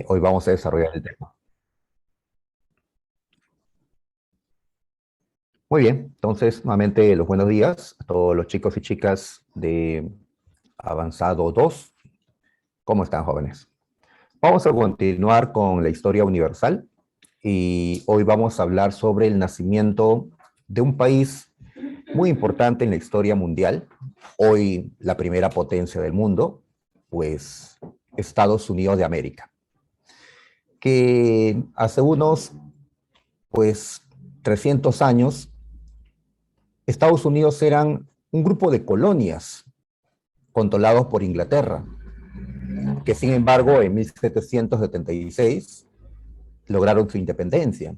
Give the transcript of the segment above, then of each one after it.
Hoy vamos a desarrollar el tema. Muy bien, entonces nuevamente los buenos días a todos los chicos y chicas de Avanzado 2. ¿Cómo están, jóvenes? Vamos a continuar con la historia universal y hoy vamos a hablar sobre el nacimiento de un país muy importante en la historia mundial, hoy la primera potencia del mundo, pues Estados Unidos de América, que hace unos, pues, 300 años Estados Unidos eran un grupo de colonias controlados por Inglaterra, que sin embargo en 1776 lograron su independencia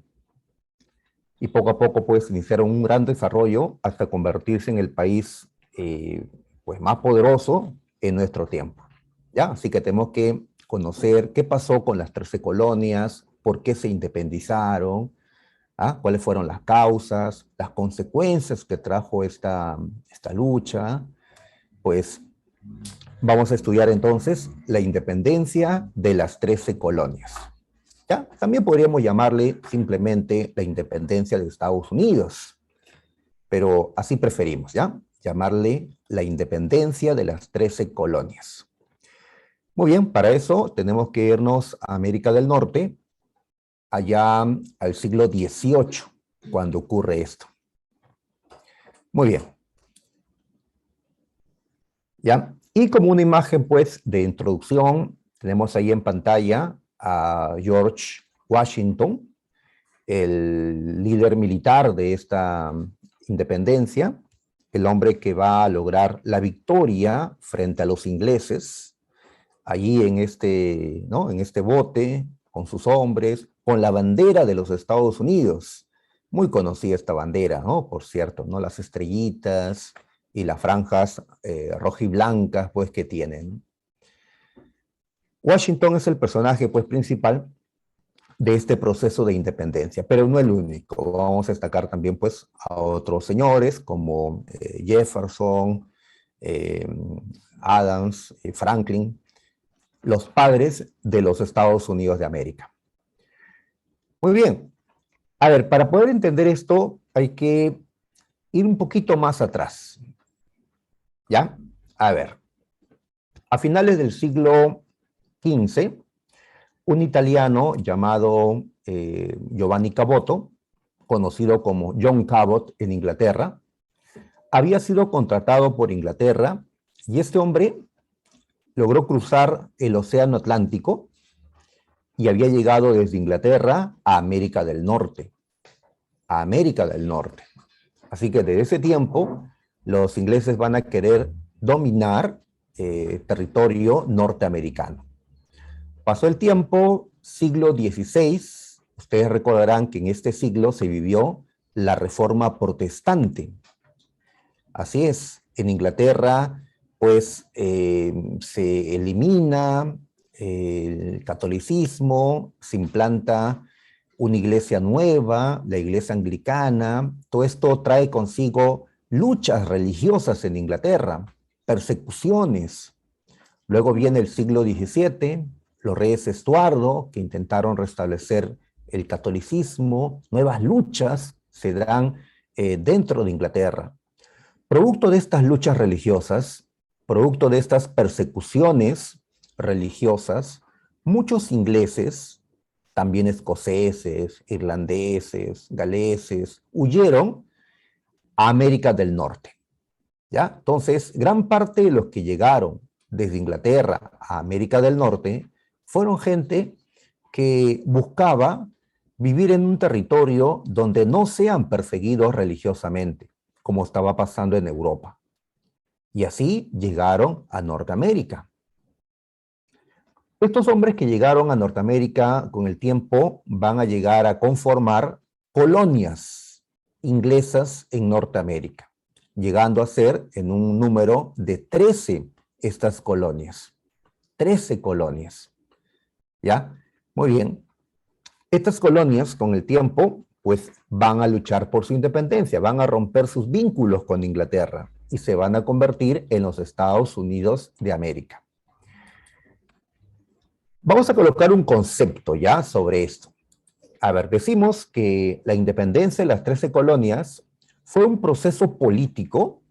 y poco a poco pues iniciaron un gran desarrollo hasta convertirse en el país pues más poderoso en nuestro tiempo. ¿Ya? Así que tenemos que conocer qué pasó con las 13 colonias, por qué se independizaron, ¿ah? Cuáles fueron las causas, las consecuencias que trajo esta lucha. Pues vamos a estudiar entonces la independencia de las 13 colonias. ¿Ya? También podríamos llamarle simplemente la independencia de Estados Unidos, pero así preferimos, ¿ya? Llamarle la independencia de las 13 colonias. Muy bien, para eso tenemos que irnos a América del Norte, allá al siglo XVIII, cuando ocurre esto. Muy bien. ¿Ya? Y como una imagen, pues, de introducción, tenemos ahí en pantalla a George Washington, el líder militar de esta independencia, el hombre que va a lograr la victoria frente a los ingleses, allí en este, ¿no? En este bote, con sus hombres, con la bandera de los Estados Unidos. Muy conocida esta bandera, ¿no? Por cierto, ¿no? Las estrellitas y las franjas rojas y blancas, pues, que tienen. Washington es el personaje, pues, principal de este proceso de independencia, pero no el único. Vamos a destacar también, pues, a otros señores como Jefferson, eh, Adams, Franklin, los padres de los Estados Unidos de América. Muy bien. A ver, para poder entender esto hay que ir un poquito más atrás. ¿Ya? A ver, a finales del siglo XV, un italiano llamado Giovanni Caboto, conocido como John Cabot en Inglaterra, había sido contratado por Inglaterra y este hombre logró cruzar el Océano Atlántico y había llegado desde Inglaterra a América del Norte. A América del Norte. Así que desde ese tiempo los ingleses van a querer dominar territorio norteamericano. Pasó el tiempo, siglo XVI, ustedes recordarán que en este siglo se vivió la Reforma Protestante. Así es, en Inglaterra pues se elimina el catolicismo, se implanta una iglesia nueva, la iglesia anglicana. Todo esto trae consigo luchas religiosas en Inglaterra, persecuciones. Luego viene el siglo XVII, los reyes Estuardo, que intentaron restablecer el catolicismo, nuevas luchas se dan dentro de Inglaterra. Producto de estas luchas religiosas, producto de estas persecuciones religiosas, muchos ingleses, también escoceses, irlandeses, galeses, huyeron a América del Norte. ¿Ya? Entonces, gran parte de los que llegaron desde Inglaterra a América del Norte fueron gente que buscaba vivir en un territorio donde no sean perseguidos religiosamente, como estaba pasando en Europa. Y así llegaron a Norteamérica. Estos hombres que llegaron a Norteamérica con el tiempo van a llegar a conformar colonias inglesas en Norteamérica, llegando a ser en un número de 13 estas colonias. 13 colonias. ¿Ya? Muy bien. Estas colonias con el tiempo pues van a luchar por su independencia, van a romper sus vínculos con Inglaterra y se van a convertir en los Estados Unidos de América. Vamos a colocar un concepto ya sobre esto. A ver, decimos que la independencia de las 13 colonias fue un proceso político,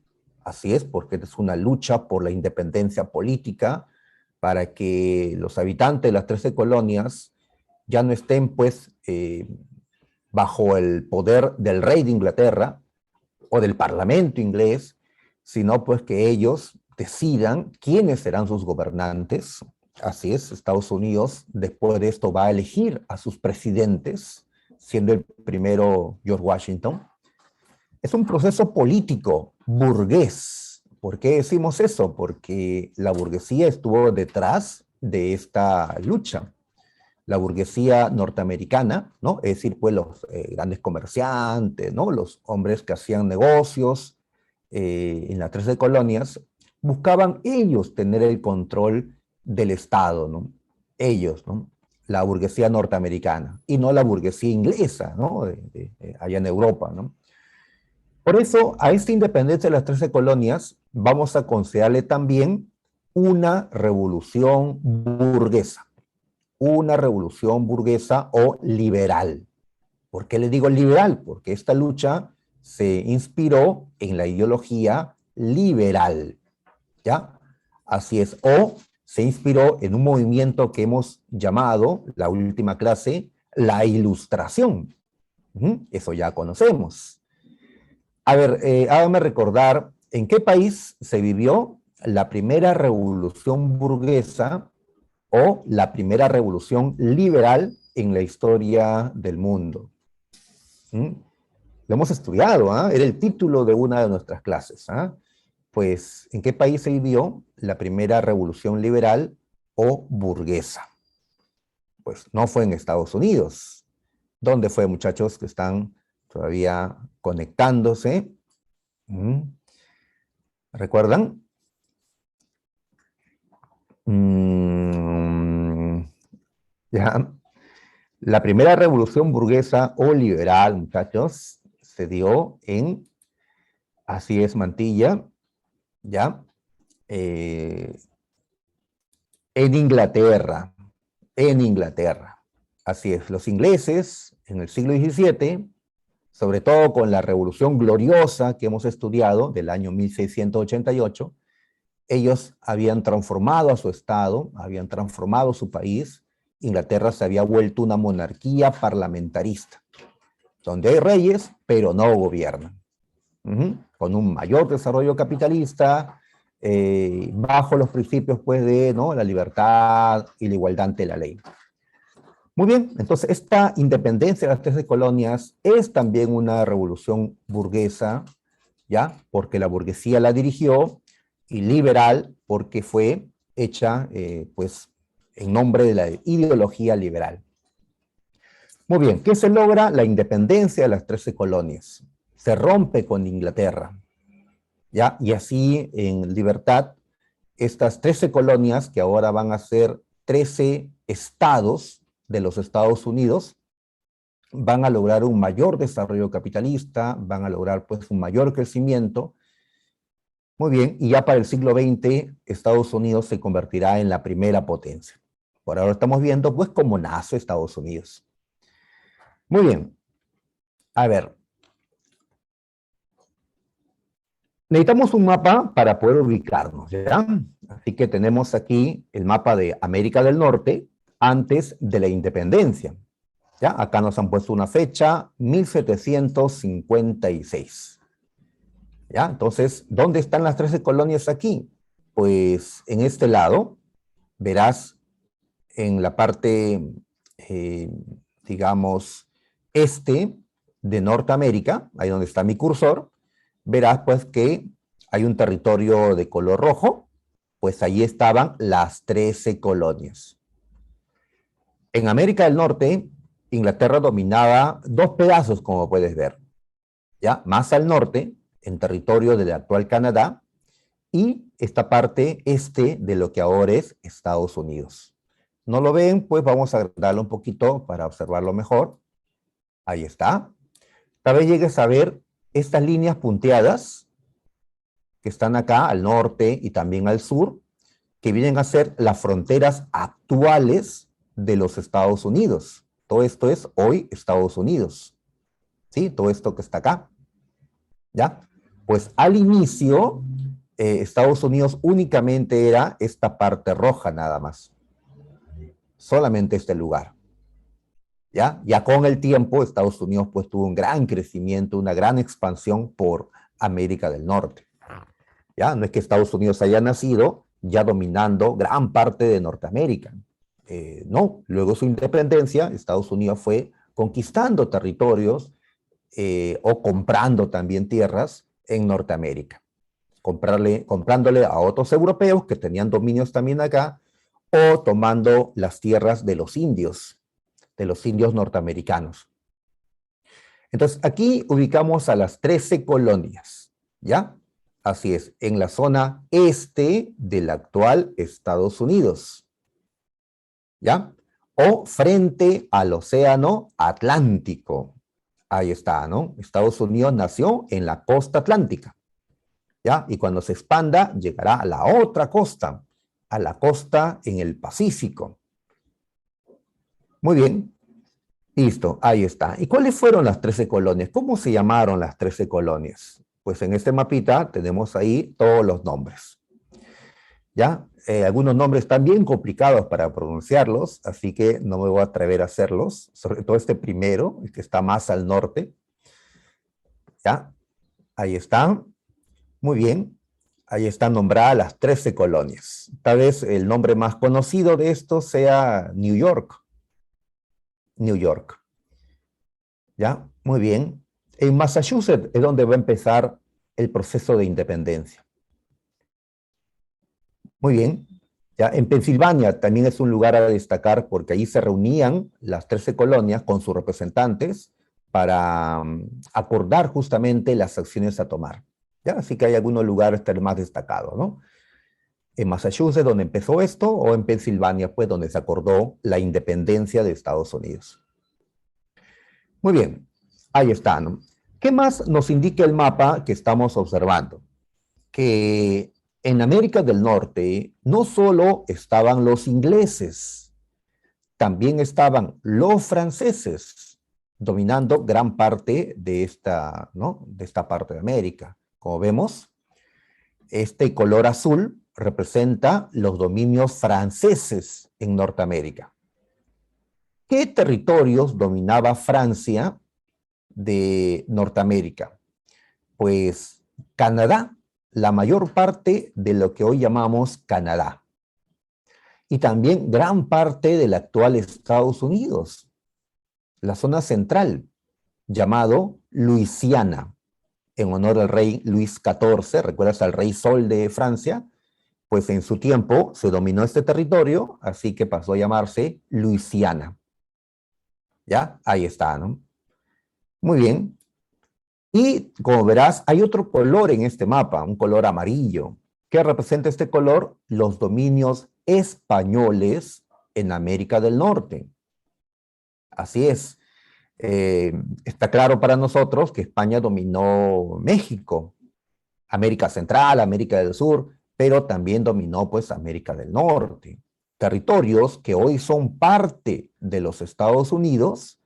así es, porque es una lucha por la independencia política para que los habitantes de las 13 colonias ya no estén, pues, bajo el poder del rey de Inglaterra o del parlamento inglés, sino pues que ellos decidan quiénes serán sus gobernantes. Así es, Estados Unidos después de esto va a elegir a sus presidentes, siendo el primero George Washington. Es un proceso político burgués. ¿Por qué decimos eso? Porque la burguesía estuvo detrás de esta lucha. La burguesía norteamericana, ¿no? Es decir, pues los grandes comerciantes, ¿no? Los hombres que hacían negocios en las 13 colonias, buscaban ellos tener el control del Estado, ¿no? Ellos, ¿no? La burguesía norteamericana y no la burguesía inglesa, ¿no? Allá en Europa, ¿no? Por eso, a esta independencia de las 13 colonias vamos a considerarle también una revolución burguesa o liberal. ¿Por qué le digo liberal? Porque esta lucha se inspiró en la ideología liberal, ¿ya? Así es, o se inspiró en un movimiento que hemos llamado, la última clase, la Ilustración. Eso ya conocemos. A ver, hágame recordar, ¿en qué país se vivió la primera revolución burguesa o la primera revolución liberal en la historia del mundo? ¿Mm? Lo hemos estudiado, ¿ah? Era el título de una de nuestras clases, ¿ah? Pues, ¿en qué país se vivió la primera revolución liberal o burguesa? Pues no fue en Estados Unidos. ¿Dónde fue, muchachos, que están todavía conectándose? ¿Mm? ¿Recuerdan? Mm, ya. La primera revolución burguesa o liberal, muchachos, se dio en, así es, Mantilla, ¿ya? Eh, en Inglaterra, en Inglaterra. Así es, los ingleses en el siglo XVII, sobre todo con la Revolución Gloriosa que hemos estudiado del año 1688, ellos habían transformado a su estado, habían transformado su país. Inglaterra se había vuelto una monarquía parlamentarista, donde hay reyes, pero no gobiernan. Con un mayor desarrollo capitalista, bajo los principios pues, de, ¿no?, la libertad y la igualdad ante la ley. Muy bien, entonces esta independencia de las 13 colonias es también una revolución burguesa, ¿ya? Porque la burguesía la dirigió, y liberal porque fue hecha, pues, en nombre de la ideología liberal. Muy bien, ¿qué se logra? La independencia de las 13 colonias. Se rompe con Inglaterra, ¿ya? Y así, en libertad, estas 13 colonias, que ahora van a ser 13 estados de los Estados Unidos, van a lograr un mayor desarrollo capitalista, van a lograr pues un mayor crecimiento. Muy bien, y ya para el siglo XX, Estados Unidos se convertirá en la primera potencia. Por ahora estamos viendo pues cómo nace Estados Unidos. Muy bien, a ver. Necesitamos un mapa para poder ubicarnos, ¿ya? Así que tenemos aquí el mapa de América del Norte antes de la independencia. ¿Ya? Acá nos han puesto una fecha, 1756. ¿Ya? Entonces, ¿dónde están las 13 colonias aquí? Pues en este lado, verás en la parte, eh, digamos, este de Norteamérica, ahí donde está mi cursor, verás pues que hay un territorio de color rojo, pues ahí estaban las 13 colonias. En América del Norte, Inglaterra dominaba dos pedazos, como puedes ver, ¿ya? Más al norte, en territorio del actual Canadá, y esta parte este de lo que ahora es Estados Unidos. ¿No lo ven? Pues vamos a agrandarlo un poquito para observarlo mejor. Ahí está. Tal vez llegues a ver estas líneas punteadas que están acá al norte y también al sur. que vienen a ser las fronteras actuales de los Estados Unidos. Todo esto es hoy Estados Unidos, ¿sí? Todo esto que está acá, ¿ya? Pues al inicio, Estados Unidos únicamente era esta parte roja nada más, solamente este lugar, ¿ya? Ya con el tiempo, Estados Unidos pues tuvo un gran crecimiento, una gran expansión por América del Norte, ¿ya? No es que Estados Unidos haya nacido ya dominando gran parte de Norteamérica. No, luego de su independencia, Estados Unidos fue conquistando territorios o comprando también tierras en Norteamérica, comprándole a otros europeos que tenían dominios también acá, o tomando las tierras de los indios norteamericanos. Entonces, aquí ubicamos a las 13 colonias, ¿ya? Así es, en la zona este del actual Estados Unidos, ¿ya? O frente al Océano Atlántico. Ahí está, ¿no? Estados Unidos nació en la costa atlántica, ¿ya? Y cuando se expanda, llegará a la otra costa, a la costa en el Pacífico. Muy bien, listo, ahí está. ¿Y cuáles fueron las 13 colonias? ¿Cómo se llamaron las 13 colonias? Pues en este mapita tenemos ahí todos los nombres, ¿ya? Algunos nombres están bien complicados para pronunciarlos, así que no me voy a atrever a hacerlos, sobre todo este primero, el que está más al norte, ¿ya? Ahí está, muy bien, ahí están nombradas las 13 colonias. Tal vez el nombre más conocido de esto sea New York, New York, ¿ya? Muy bien. En Massachusetts es donde va a empezar el proceso de independencia. Muy bien. ¿Ya? En Pensilvania también es un lugar a destacar porque ahí se reunían las 13 colonias con sus representantes para acordar justamente las acciones a tomar, ¿ya? Así que hay algunos lugares más destacados, ¿no? En Massachusetts, donde empezó esto, o en Pensilvania, pues, donde se acordó la independencia de Estados Unidos. Muy bien, ahí está, ¿no? ¿Qué más nos indica el mapa que estamos observando? Que en América del Norte no solo estaban los ingleses, también estaban los franceses dominando gran parte de esta, ¿no? De esta parte de América. Como vemos, este color azul representa los dominios franceses en Norteamérica. ¿Qué territorios dominaba Francia de Norteamérica? Pues Canadá, la mayor parte de lo que hoy llamamos Canadá. Y también gran parte del actual Estados Unidos, la zona central, llamado Luisiana, en honor al rey Luis XIV, ¿recuerdas al rey Sol de Francia? Pues en su tiempo se dominó este territorio, así que pasó a llamarse Luisiana. ¿Ya? Ahí está, ¿no? Muy bien. Y como verás, hay otro color en este mapa, un color amarillo. ¿Qué representa este color? Los dominios españoles en América del Norte. Así es. Está claro para nosotros que España dominó México, América Central, América del Sur, pero también dominó pues América del Norte. Territorios que hoy son parte de los Estados Unidos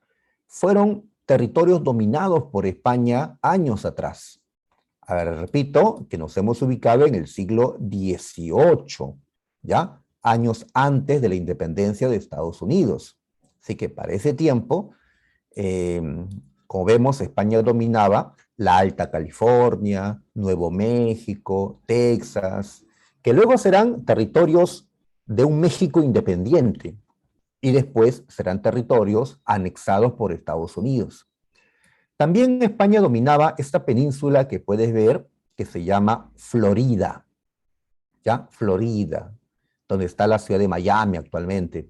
fueron territorios dominados por España años atrás. A ver, repito, que nos hemos ubicado en el siglo XVIII, ¿ya? Años antes de la independencia de Estados Unidos. Así que para ese tiempo, como vemos, España dominaba la Alta California, Nuevo México, Texas, que luego serán territorios de un México independiente y después serán territorios anexados por Estados Unidos. También España dominaba esta península que puedes ver, que se llama Florida, ¿ya? Florida, donde está la ciudad de Miami actualmente.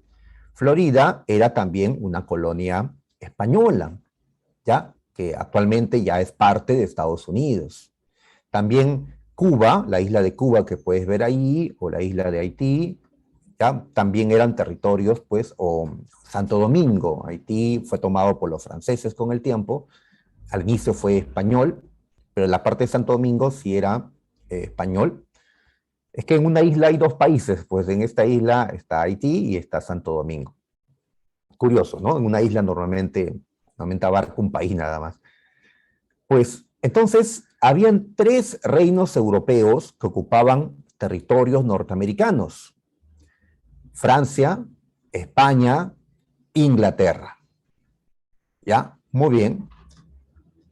Florida era también una colonia española, ¿ya? Que actualmente ya es parte de Estados Unidos. También Cuba, la isla de Cuba que puedes ver ahí, o la isla de Haití, ¿ya? También eran territorios, pues, o Santo Domingo. Haití fue tomado por los franceses con el tiempo. Al inicio fue español, pero la parte de Santo Domingo sí era español. Es que en una isla hay dos países, pues en esta isla está Haití y está Santo Domingo. Curioso, ¿no? En una isla normalmente abarca un país nada más. Pues entonces habían tres reinos europeos que ocupaban territorios norteamericanos: Francia, España, Inglaterra. ¿Ya? Muy bien.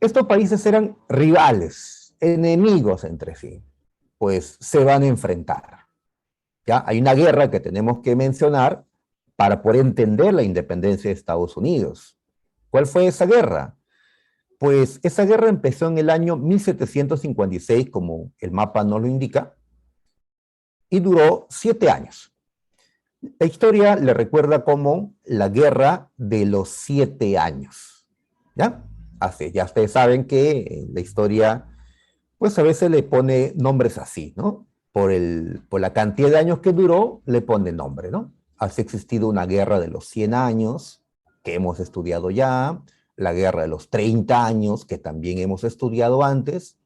Estos países eran rivales, enemigos entre sí, pues se van a enfrentar. ¿Ya? Hay una guerra que tenemos que mencionar para poder entender la independencia de Estados Unidos. ¿Cuál fue esa guerra? Pues esa guerra empezó en el año 1756, como el mapa nos lo indica, y duró 7 años. La historia le recuerda como la Guerra de los 7 años. ¿Ya? Así, ya ustedes saben que la historia, pues a veces le pone nombres así, ¿no? Por la cantidad de años que duró, le pone nombre, ¿no? Ha existido una guerra de los 100 años, que hemos estudiado ya, la guerra de los 30 años, que también hemos estudiado antes,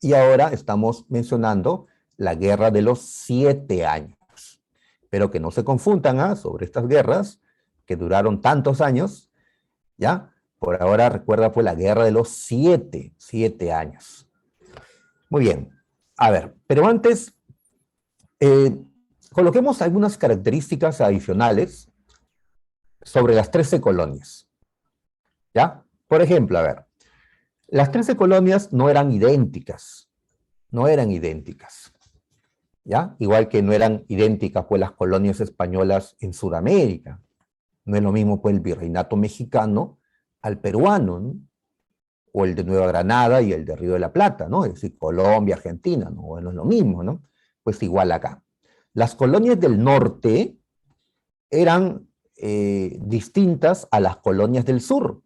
y ahora estamos mencionando la guerra de los 7 años. Pero que no se confundan sobre estas guerras que duraron tantos años, ¿ya? Por ahora recuerda pues la guerra de los 7 años. Muy bien. A ver, pero antes, eh, coloquemos algunas características adicionales sobre las 13 colonias, ¿ya? Por ejemplo, a ver, las 13 colonias no eran idénticas, no eran idénticas, ¿ya? Igual que no eran idénticas pues las colonias españolas en Sudamérica. No es lo mismo pues el virreinato mexicano al peruano, ¿no? O el de Nueva Granada y el de Río de la Plata, ¿no? Es decir, Colombia, Argentina, ¿no? Bueno, es lo mismo, ¿no? Pues igual acá. Las colonias del norte eran distintas a las colonias del sur.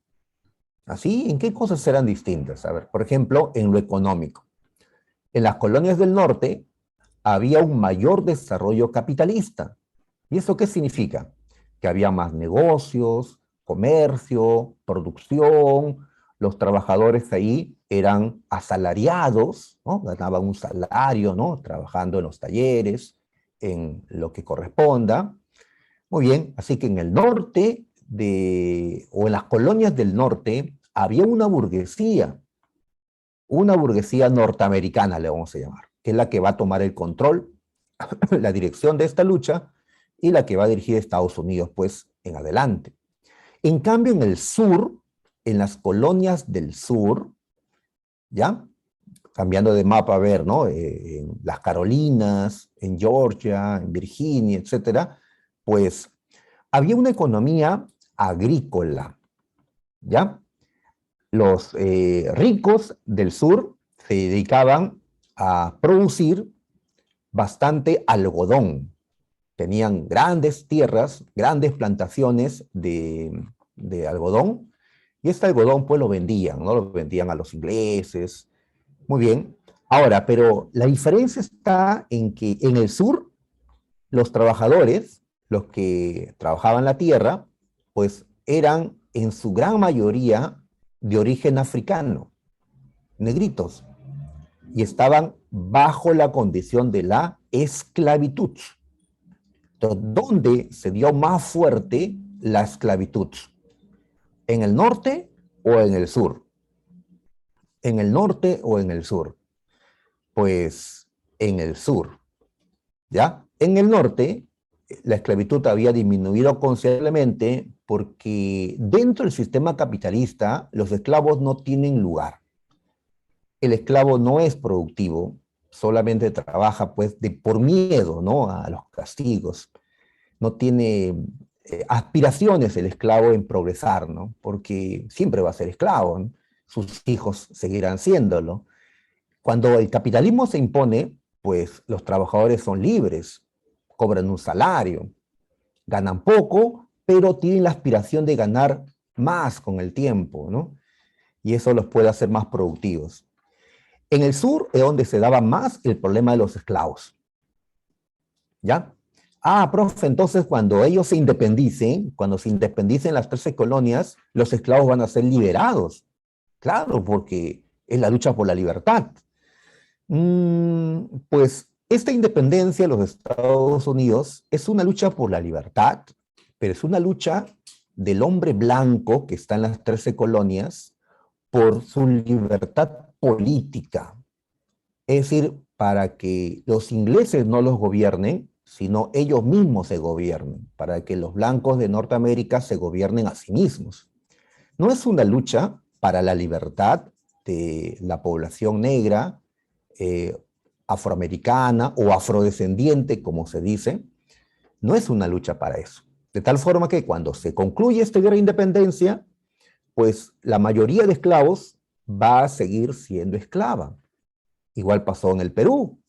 ¿Así? ¿En qué cosas eran distintas? A ver, por ejemplo, en lo económico. En las colonias del norte había un mayor desarrollo capitalista. ¿Y eso qué significa? Que había más negocios, comercio, producción, los trabajadores ahí eran asalariados, ¿no? Ganaban un salario, ¿no? Trabajando en los talleres, en lo que corresponda. Muy bien, así que en el norte o en las colonias del norte había una burguesía norteamericana, le vamos a llamar, que es la que va a tomar el control, la dirección de esta lucha y la que va a dirigir a Estados Unidos, pues, en adelante. En cambio, en el sur, en las colonias del sur, ¿ya? Cambiando de mapa a ver, ¿no? En las Carolinas, en Georgia, en Virginia, etcétera, pues había una economía agrícola, ¿ya? Los ricos del sur se dedicaban a producir bastante algodón. Tenían grandes tierras, grandes plantaciones de algodón, y este algodón pues lo vendían, ¿no? Lo vendían a los ingleses. Muy bien. Ahora, pero la diferencia está en que en el sur los trabajadores, los que trabajaban la tierra, pues eran en su gran mayoría de origen africano, negritos, y estaban bajo la condición de la esclavitud. Entonces, ¿dónde se dio más fuerte la esclavitud? ¿En el norte o en el sur? ¿En el norte o en el sur? Pues en el sur, ¿ya? En el norte, la esclavitud había disminuido considerablemente porque dentro del sistema capitalista los esclavos no tienen lugar. El esclavo no es productivo, solamente trabaja pues por miedo, ¿no? A los castigos. No tiene aspiraciones el esclavo en progresar, ¿no? Porque siempre va a ser esclavo, ¿no? Sus hijos seguirán siéndolo. Cuando el capitalismo se impone, pues los trabajadores son libres, cobran un salario, ganan poco, pero tienen la aspiración de ganar más con el tiempo, ¿no? Y eso los puede hacer más productivos. En el sur es donde se daba más el problema de los esclavos. ¿Ya? Ah, profe, entonces cuando se independicen las 13 colonias, los esclavos van a ser liberados. Claro, porque es la lucha por la libertad. Pues esta independencia de los Estados Unidos es una lucha por la libertad, pero es una lucha del hombre blanco que está en las 13 colonias por su libertad política. Es decir, para que los ingleses no los gobiernen, sino ellos mismos se gobiernen, para que los blancos de Norteamérica se gobiernen a sí mismos. No es una lucha para la libertad de la población negra, eh, afroamericana o afrodescendiente, como se dice, no es una lucha para eso. De tal forma que cuando se concluye esta guerra de independencia, pues la mayoría de esclavos va a seguir siendo esclava. Igual pasó en el Perú.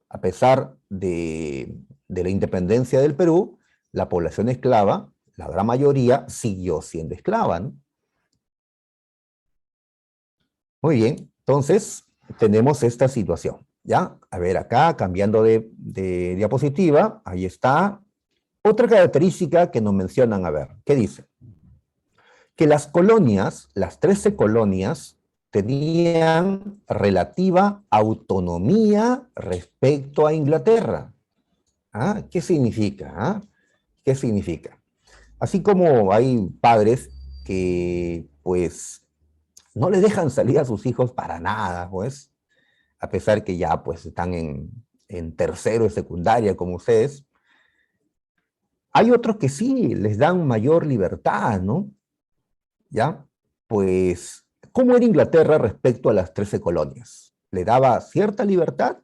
A pesar de la independencia del Perú, la población esclava, la gran mayoría, siguió siendo esclava, ¿no? Muy bien, entonces tenemos esta situación, ¿ya? A ver, acá, cambiando de diapositiva, ahí está. Otra característica que nos mencionan, a ver, ¿qué dice? Que las colonias, las 13 colonias, tenían relativa autonomía respecto a Inglaterra. ¿Ah? ¿Qué significa? ¿Ah? ¿Qué significa? Así como hay padres que, pues, no le dejan salir a sus hijos para nada, pues, a pesar que ya, pues, están en tercero de secundaria, como ustedes, hay otros que sí, les dan mayor libertad, ¿no? ¿Ya? Pues, ¿cómo era Inglaterra respecto a las 13 colonias? ¿Le daba cierta libertad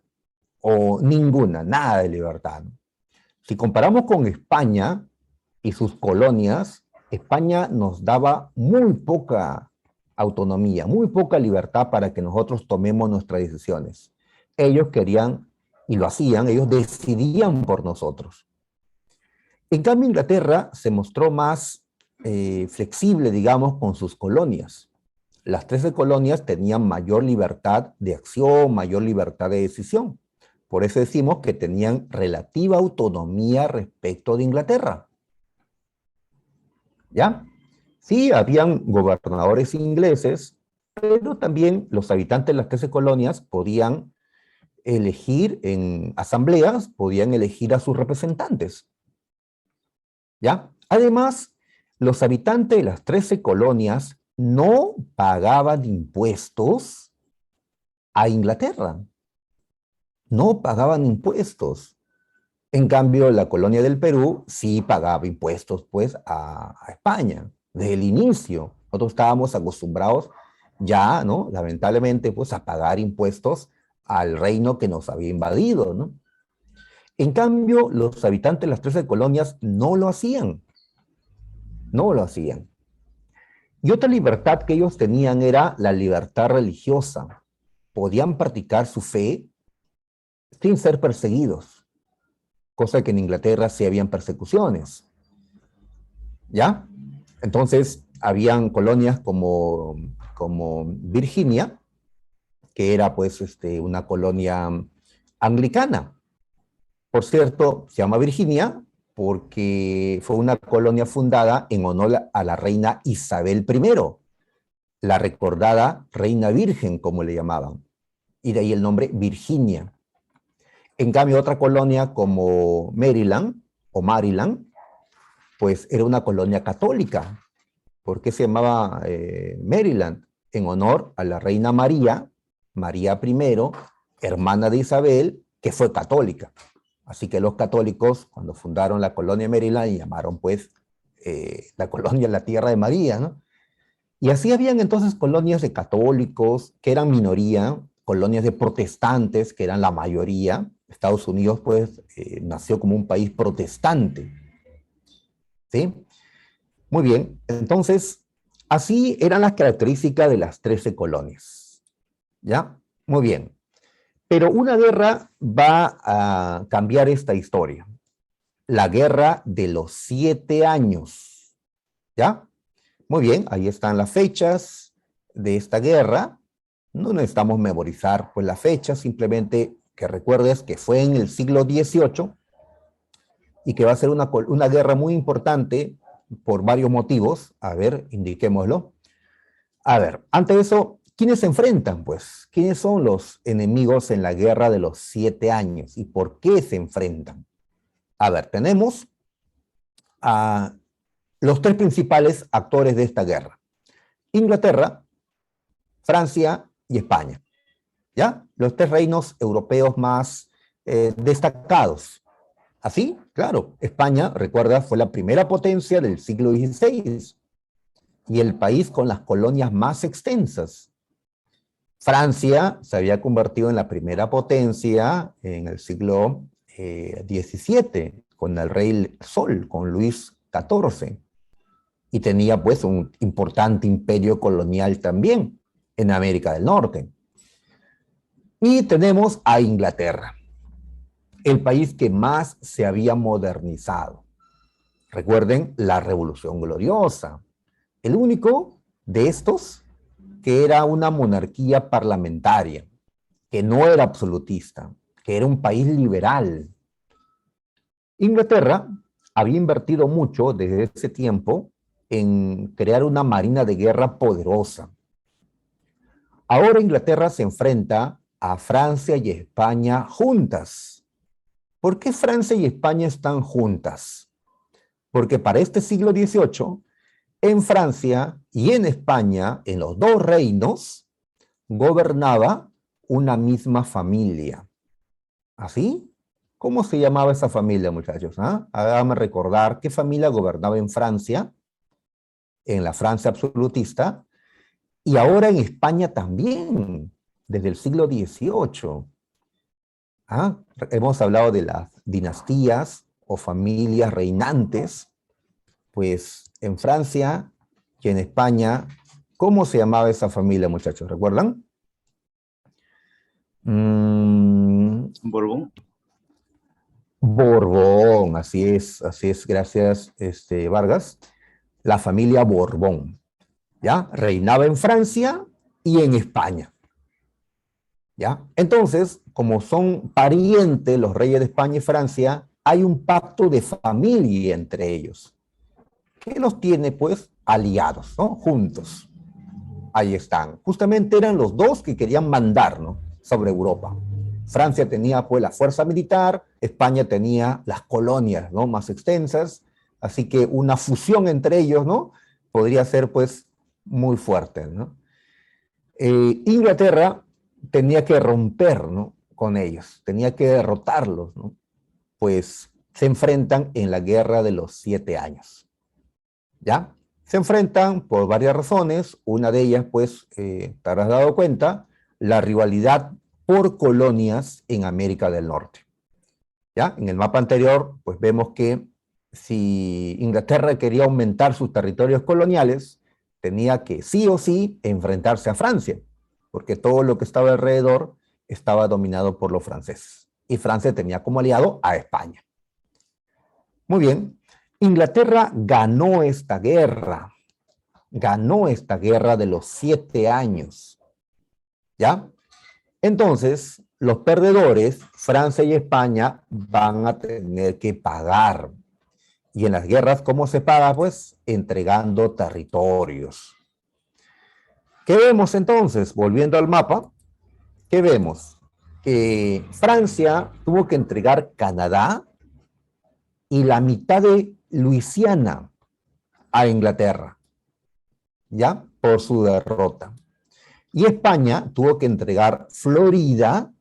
o ninguna, nada de libertad? Si comparamos con España y sus colonias, España nos daba muy poca autonomía, muy poca libertad para que nosotros tomemos nuestras decisiones. Ellos querían, y lo hacían, ellos decidían por nosotros. En cambio, Inglaterra se mostró más flexible, digamos, con sus colonias. Las 13 colonias tenían mayor libertad de acción, mayor libertad de decisión. Por eso decimos que tenían relativa autonomía respecto de Inglaterra. ¿Ya? Sí, habían gobernadores ingleses, pero también los habitantes de las 13 colonias podían elegir en asambleas, podían elegir a sus representantes. ¿Ya? Además, los habitantes de las 13 colonias no pagaban impuestos a Inglaterra. No pagaban impuestos. En cambio, la colonia del Perú sí pagaba impuestos, pues, a España, desde el inicio. Nosotros estábamos acostumbrados ya, ¿no? Lamentablemente, pues, a pagar impuestos al reino que nos había invadido, ¿no? En cambio, los habitantes de las 13 colonias no lo hacían. No lo hacían. Y otra libertad que ellos tenían era la libertad religiosa. Podían practicar su fe sin ser perseguidos, cosa que en Inglaterra sí habían persecuciones. ¿Ya? Entonces, habían colonias como Virginia, que era pues una colonia anglicana. Por cierto, se llama Virginia porque fue una colonia fundada en honor a la reina Isabel I, la recordada reina virgen, como le llamaban. Y de ahí el nombre Virginia. En cambio, otra colonia como Maryland o Maryland, pues era una colonia católica. ¿Por qué se llamaba Maryland? En honor a la reina María, María I, hermana de Isabel, que fue católica. Así que los católicos, cuando fundaron la colonia Maryland, llamaron pues la colonia la tierra de María, ¿no? Y así habían entonces colonias de católicos, que eran minoría, colonias de protestantes, que eran la mayoría. Estados Unidos pues nació como un país protestante, ¿sí? Muy bien, entonces, así eran las características de las 13 colonias. ¿Ya? Muy bien. Pero una guerra va a cambiar esta historia. La guerra de los 7 años. ¿Ya? Muy bien, ahí están las fechas de esta guerra. No necesitamos memorizar pues las fechas, simplemente que recuerdes que fue en el siglo XVIII y que va a ser una guerra muy importante por varios motivos. A ver, indiquémoslo. A ver, antes de eso, ¿quiénes se enfrentan, pues? ¿Quiénes son los enemigos en la guerra de los 7 años? ¿Y por qué se enfrentan? A ver, tenemos a los tres principales actores de esta guerra: Inglaterra, Francia y España. ¿Ya? Los tres reinos europeos más destacados. Así, claro, España, recuerda, fue la primera potencia del siglo XVI y el país con las colonias más extensas. Francia se había convertido en la primera potencia en el siglo XVII, con el rey Sol, con Luis XIV, y tenía pues un importante imperio colonial también en América del Norte. Y tenemos a Inglaterra, el país que más se había modernizado. Recuerden la Revolución Gloriosa, el único de estos que era una monarquía parlamentaria, que no era absolutista, que era un país liberal. Inglaterra había invertido mucho desde ese tiempo en crear una marina de guerra poderosa. Ahora Inglaterra se enfrenta a Francia y España juntas. ¿Por qué Francia y España están juntas? Porque para este siglo XVIII, en Francia y en España, en los dos reinos, gobernaba una misma familia. ¿Así? ¿Cómo se llamaba esa familia, muchachos? ¿Ah? Háganme recordar qué familia gobernaba en Francia, en la Francia absolutista, y ahora en España también, desde el siglo XVIII. ¿Ah? Hemos hablado de las dinastías o familias reinantes, pues en Francia y en España, ¿cómo se llamaba esa familia, muchachos? ¿Recuerdan? Borbón. Borbón, así es, gracias, Vargas. La familia Borbón, ¿ya? Reinaba en Francia y en España, ¿ya? Entonces, como son parientes los reyes de España y Francia, hay un pacto de familia entre ellos, que los tiene, pues, aliados, ¿no? Juntos. Ahí están. Justamente eran los dos que querían mandar, ¿no?, sobre Europa. Francia tenía, pues, la fuerza militar, España tenía las colonias, ¿no?, más extensas, así que una fusión entre ellos, ¿no?, podría ser, pues, muy fuerte, ¿no? Inglaterra tenía que romper, ¿no?, con ellos, tenía que derrotarlos, ¿no? Pues se enfrentan en la Guerra de los 7 años, ¿ya? Se enfrentan por varias razones. Una de ellas, pues, te habrás dado cuenta, la rivalidad por colonias en América del Norte, ¿ya? En el mapa anterior, pues vemos que si Inglaterra quería aumentar sus territorios coloniales, tenía que sí o sí enfrentarse a Francia, porque todo lo que estaba alrededor estaba dominado por los franceses. Y Francia tenía como aliado a España. Muy bien, Inglaterra ganó esta guerra de los 7 años, ¿ya? Entonces, los perdedores, Francia y España, van a tener que pagar. Y en las guerras, ¿cómo se paga? Pues entregando territorios. ¿Qué vemos entonces? Volviendo al mapa, ¿qué vemos? Que Francia tuvo que entregar Canadá y la mitad de Luisiana a Inglaterra, ¿ya? Por su derrota. Y España tuvo que entregar Florida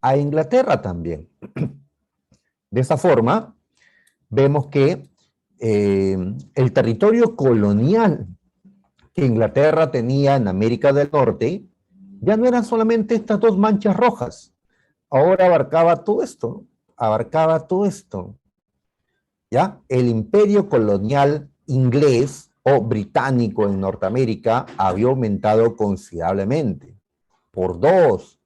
a Inglaterra también. De esa forma, vemos que el territorio colonial que Inglaterra tenía en América del Norte ya no eran solamente estas dos manchas rojas, ahora abarcaba todo esto, ¿ya? El imperio colonial inglés o británico en Norteamérica había aumentado considerablemente, por 2,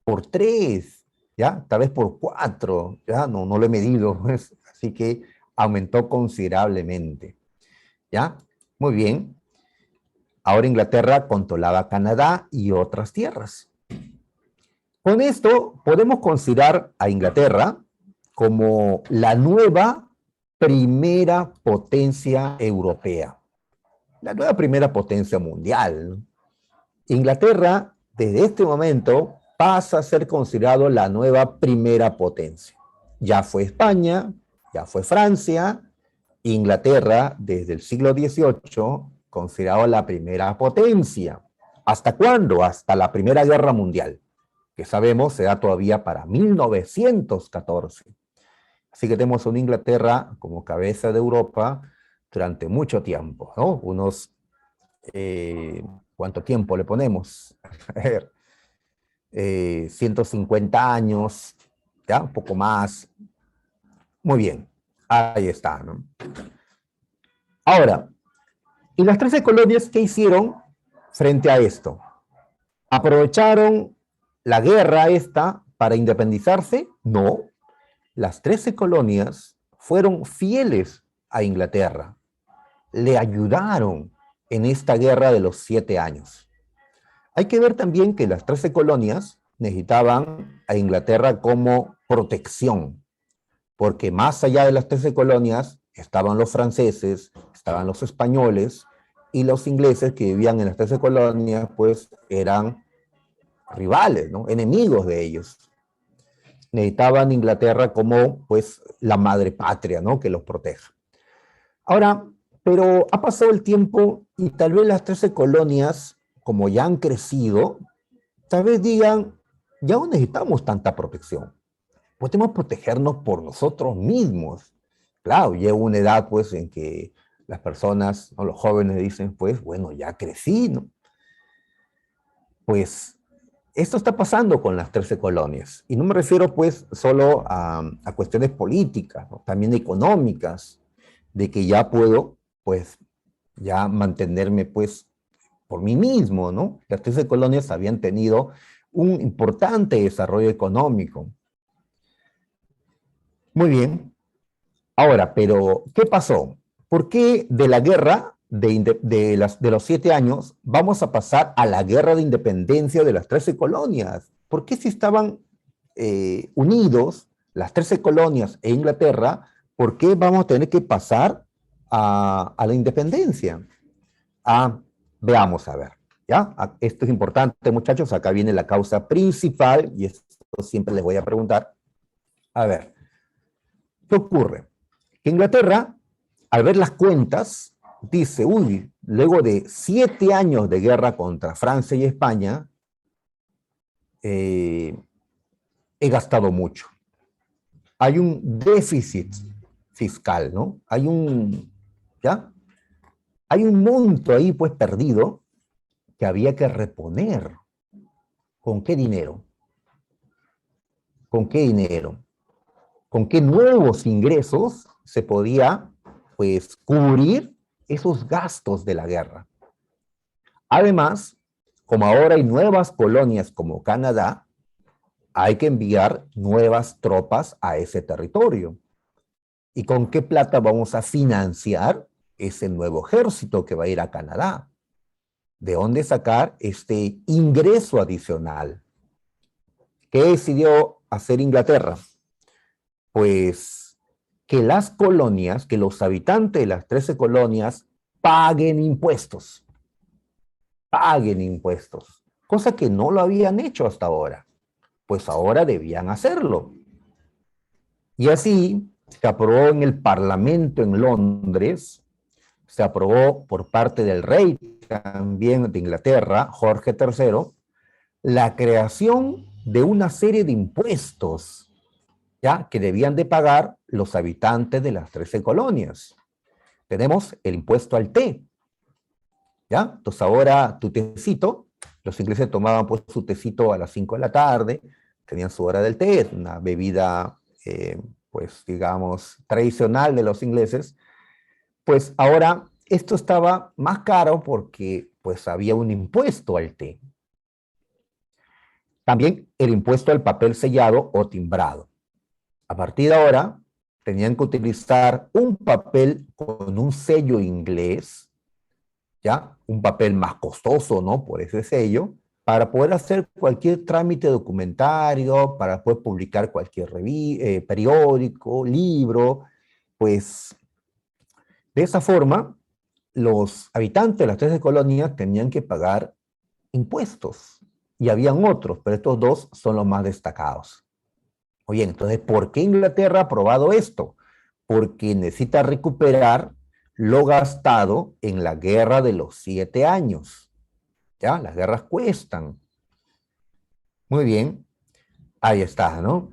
por 3, ¿ya? Tal vez por 4, ¿ya? No lo he medido, pues, así que aumentó considerablemente, ¿ya? Muy bien. Ahora Inglaterra controlaba Canadá y otras tierras. Con esto podemos considerar a Inglaterra como la nueva primera potencia europea, la nueva primera potencia mundial, ¿no? Inglaterra, desde este momento, pasa a ser considerado la nueva primera potencia. Ya fue España, ya fue Francia, Inglaterra, desde el siglo XVIII, considerado la primera potencia. ¿Hasta cuándo? Hasta la Primera Guerra Mundial, que sabemos se da todavía para 1914. Así que tenemos una Inglaterra como cabeza de Europa durante mucho tiempo, ¿no? ¿Cuánto tiempo le ponemos? A ver, 150 años, ¿ya? Un poco más. Muy bien, ahí está, ¿no? Ahora, ¿y las 13 colonias qué hicieron frente a esto? ¿Aprovecharon la guerra esta para independizarse? No. Las 13 colonias fueron fieles a Inglaterra. Le ayudaron en esta guerra de los 7 años. Hay que ver también que las 13 colonias necesitaban a Inglaterra como protección, porque más allá de las 13 colonias estaban los franceses, estaban los españoles, y los ingleses que vivían en las 13 colonias, pues eran rivales, ¿no? Enemigos de ellos. Necesitaban Inglaterra como, pues, la madre patria, ¿no? Que los proteja. Ahora, pero ha pasado el tiempo y tal vez las 13 colonias, como ya han crecido, tal vez digan, ya no necesitamos tanta protección. Podemos protegernos por nosotros mismos. Claro, llega una edad, pues, en que las personas, ¿no? Los jóvenes dicen, pues, bueno, ya crecí, ¿no? Pues, esto está pasando con las 13 colonias. Y no me refiero, pues, solo a cuestiones políticas, ¿no? También económicas, de que ya puedo, pues, ya mantenerme, pues, por mí mismo, ¿no? Las 13 colonias habían tenido un importante desarrollo económico. Muy bien. Ahora, pero, ¿qué pasó? ¿Por qué de la guerra de los 7 años vamos a pasar a la guerra de independencia de las 13 colonias? ¿Por qué si estaban unidos las 13 colonias e Inglaterra, por qué vamos a tener que pasar a la independencia? Veamos a ver, ¿ya? Esto es importante, muchachos, acá viene la causa principal y esto siempre les voy a preguntar. A ver, ¿qué ocurre? Que Inglaterra, al ver las cuentas, dice, uy, luego de 7 años de guerra contra Francia y España, he gastado mucho. Hay un déficit fiscal, ¿no? ¿Ya? Hay un monto ahí, pues, perdido que había que reponer. ¿Con qué dinero? ¿Con qué dinero? ¿Con qué nuevos ingresos se podía, pues, cubrir esos gastos de la guerra? Además, como ahora hay nuevas colonias como Canadá, hay que enviar nuevas tropas a ese territorio. ¿Y con qué plata vamos a financiar ese nuevo ejército que va a ir a Canadá? ¿De dónde sacar este ingreso adicional? ¿Qué decidió hacer Inglaterra? Pues que las colonias, que los habitantes de las 13 colonias paguen impuestos. Paguen impuestos. Cosa que no lo habían hecho hasta ahora. Pues ahora debían hacerlo. Y así se aprobó en el Parlamento en Londres, se aprobó por parte del rey también de Inglaterra, Jorge III, la creación de una serie de impuestos, ¿ya? Que debían de pagar los habitantes de las 13 colonias. Tenemos el impuesto al té, ¿ya? Entonces ahora tu tecito, los ingleses tomaban pues su tecito a las 5 de la tarde, tenían su hora del té, una bebida, pues digamos, tradicional de los ingleses. Pues ahora esto estaba más caro porque pues había un impuesto al té. También el impuesto al papel sellado o timbrado. A partir de ahora tenían que utilizar un papel con un sello inglés, ¿ya? Un papel más costoso, ¿no? Por ese sello, para poder hacer cualquier trámite documentario, para poder publicar cualquier periódico, libro, pues de esa forma los habitantes de las 13 colonias tenían que pagar impuestos. Y habían otros, pero estos dos son los más destacados. Oye, entonces, ¿por qué Inglaterra ha aprobado esto? Porque necesita recuperar lo gastado en la guerra de los 7 años. ¿Ya? Las guerras cuestan. Muy bien, ahí está, ¿no?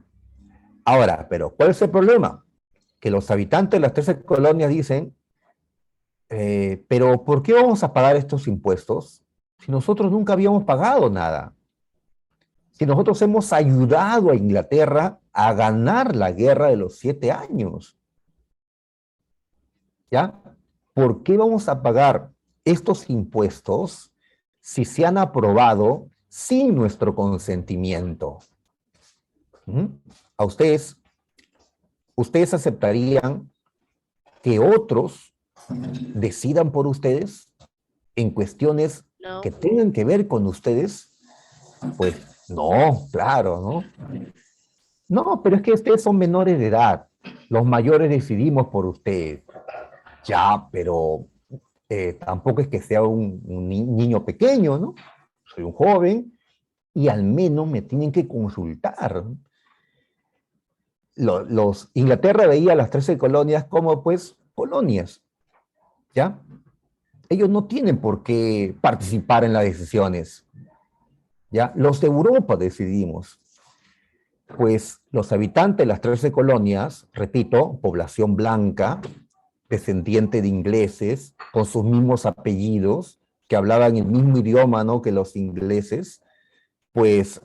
Ahora, pero ¿cuál es el problema? Que los habitantes de las 13 colonias dicen, pero ¿por qué vamos a pagar estos impuestos si nosotros nunca habíamos pagado nada? Si nosotros hemos ayudado a Inglaterra a ganar la guerra de los 7 años, ¿ya? ¿Por qué vamos a pagar estos impuestos si se han aprobado sin nuestro consentimiento? ¿Mm? ¿A ustedes aceptarían que otros decidan por ustedes en cuestiones No. que tengan que ver con ustedes? Pues no, claro, ¿no? No, pero es que ustedes son menores de edad. Los mayores decidimos por ustedes. Ya, pero tampoco es que sea un niño pequeño, ¿no? Soy un joven y al menos me tienen que consultar. Inglaterra veía las 13 colonias como pues colonias, ¿ya? Ellos no tienen por qué participar en las decisiones, ¿ya? Los de Europa decidimos. Pues los habitantes de las 13 colonias, repito, población blanca, descendiente de ingleses, con sus mismos apellidos, que hablaban el mismo idioma, ¿no?, que los ingleses, pues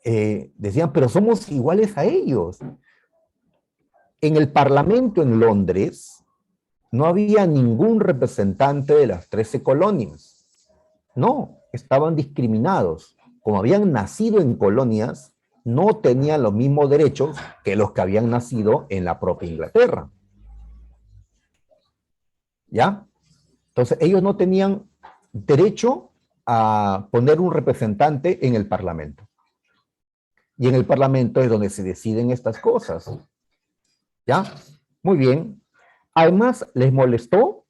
decían, pero somos iguales a ellos. En el Parlamento en Londres no había ningún representante de las 13 colonias. No, estaban discriminados. Como habían nacido en colonias, no tenían los mismos derechos que los que habían nacido en la propia Inglaterra. ¿Ya? Entonces, ellos no tenían derecho a poner un representante en el Parlamento. Y en el Parlamento es donde se deciden estas cosas. ¿Ya? Muy bien. Además, les molestó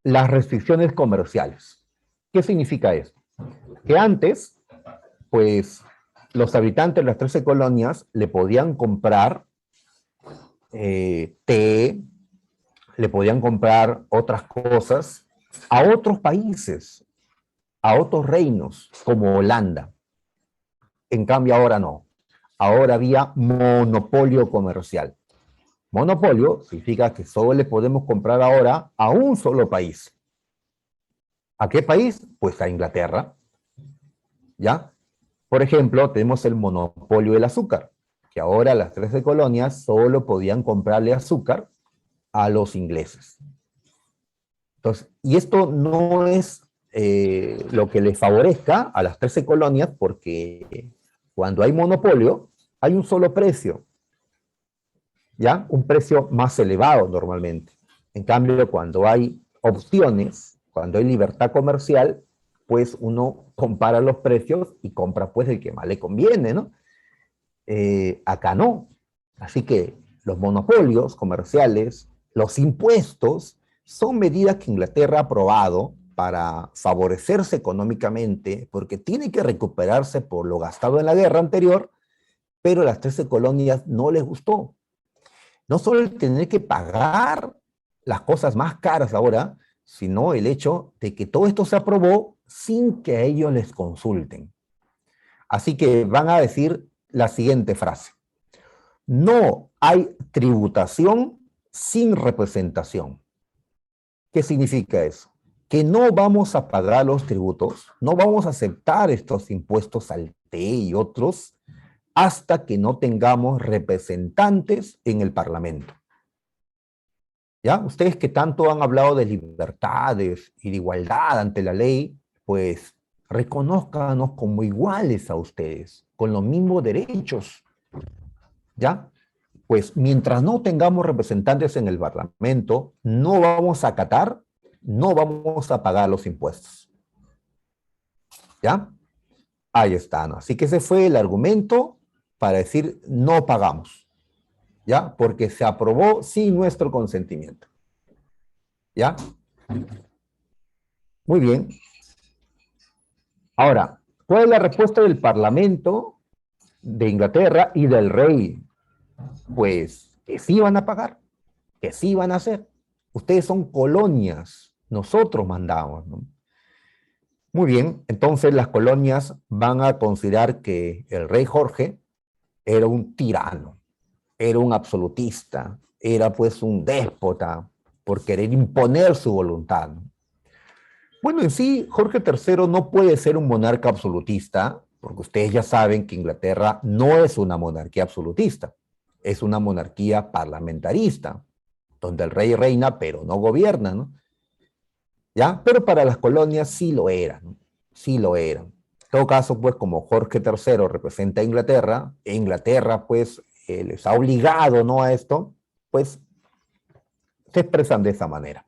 las restricciones comerciales. ¿Qué significa esto? Que antes, pues, los habitantes de las 13 colonias le podían comprar té, le podían comprar otras cosas a otros países, a otros reinos, como Holanda. En cambio, ahora no. Ahora había monopolio comercial. Monopolio significa que solo le podemos comprar ahora a un solo país. ¿A qué país? Pues a Inglaterra. ¿Ya? Por ejemplo, tenemos el monopolio del azúcar, que ahora las 13 colonias solo podían comprarle azúcar a los ingleses. Entonces, y esto no es lo que les favorezca a las 13 colonias, porque cuando hay monopolio, hay un solo precio, ¿ya? Un precio más elevado normalmente. En cambio, cuando hay opciones, cuando hay libertad comercial, pues uno compara los precios y compra pues el que más le conviene, ¿no? Acá no. Así que los monopolios comerciales, los impuestos, son medidas que Inglaterra ha aprobado para favorecerse económicamente, porque tiene que recuperarse por lo gastado en la guerra anterior, pero a las 13 colonias no les gustó. No solo el tener que pagar las cosas más caras ahora, sino el hecho de que todo esto se aprobó sin que a ellos les consulten. Así que van a decir la siguiente frase: no hay tributación sin representación. ¿Qué significa eso? Que no vamos a pagar los tributos, no vamos a aceptar estos impuestos al té y otros hasta que no tengamos representantes en el Parlamento. ¿Ya? Ustedes que tanto han hablado de libertades y de igualdad ante la ley, pues reconózcanos como iguales a ustedes, con los mismos derechos. ¿Ya? Pues mientras no tengamos representantes en el Parlamento, no vamos a acatar, no vamos a pagar los impuestos. ¿Ya? Ahí está, ¿no? Así que ese fue el argumento para decir no pagamos, ¿ya? Porque se aprobó sin nuestro consentimiento. ¿Ya? Muy bien. Ahora, ¿cuál es la respuesta del Parlamento de Inglaterra y del rey? Pues que sí van a pagar, que sí van a hacer. Ustedes son colonias, nosotros mandamos, ¿no? Muy bien, entonces las colonias van a considerar que el rey Jorge era un tirano, era un absolutista, era pues un déspota por querer imponer su voluntad, ¿no? Bueno, en sí, Jorge III no puede ser un monarca absolutista, porque ustedes ya saben que Inglaterra no es una monarquía absolutista, es una monarquía parlamentarista, donde el rey reina, pero no gobierna, ¿no? ¿Ya? Pero para las colonias sí lo eran, ¿no? Sí lo eran. En todo caso, pues como Jorge III representa a Inglaterra, e Inglaterra pues les ha obligado, ¿no?, a esto, pues se expresan de esa manera.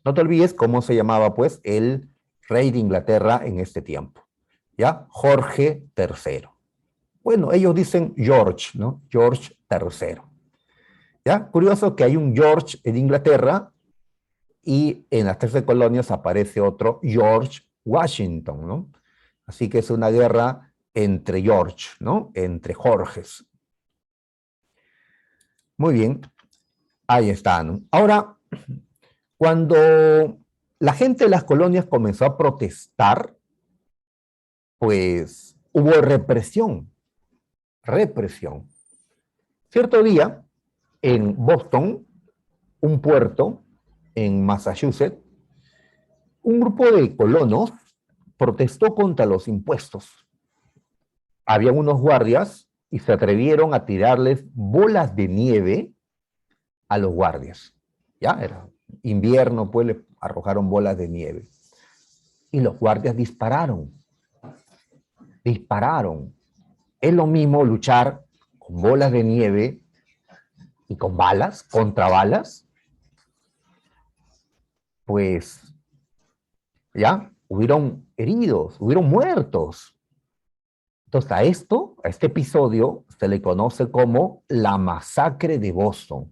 No te olvides cómo se llamaba pues el rey de Inglaterra en este tiempo, ¿ya? Jorge III. Bueno, ellos dicen George, ¿no? George III. ¿Ya? Curioso que hay un George en Inglaterra y en las 13 colonias aparece otro George Washington, ¿no? Así que es una guerra entre George, ¿no? Entre Jorges. Muy bien, ahí está, ¿no? Ahora, cuando la gente de las colonias comenzó a protestar, pues hubo represión, represión. Cierto día, en Boston, un puerto en Massachusetts, un grupo de colonos protestó contra los impuestos. Había unos guardias y se atrevieron a tirarles bolas de nieve a los guardias. Ya era invierno, pues le arrojaron bolas de nieve. Y los guardias dispararon. Dispararon. Es lo mismo luchar con bolas de nieve y con balas, contra balas. Pues ya hubieron heridos, hubieron muertos. Entonces a este episodio, se le conoce como la masacre de Boston.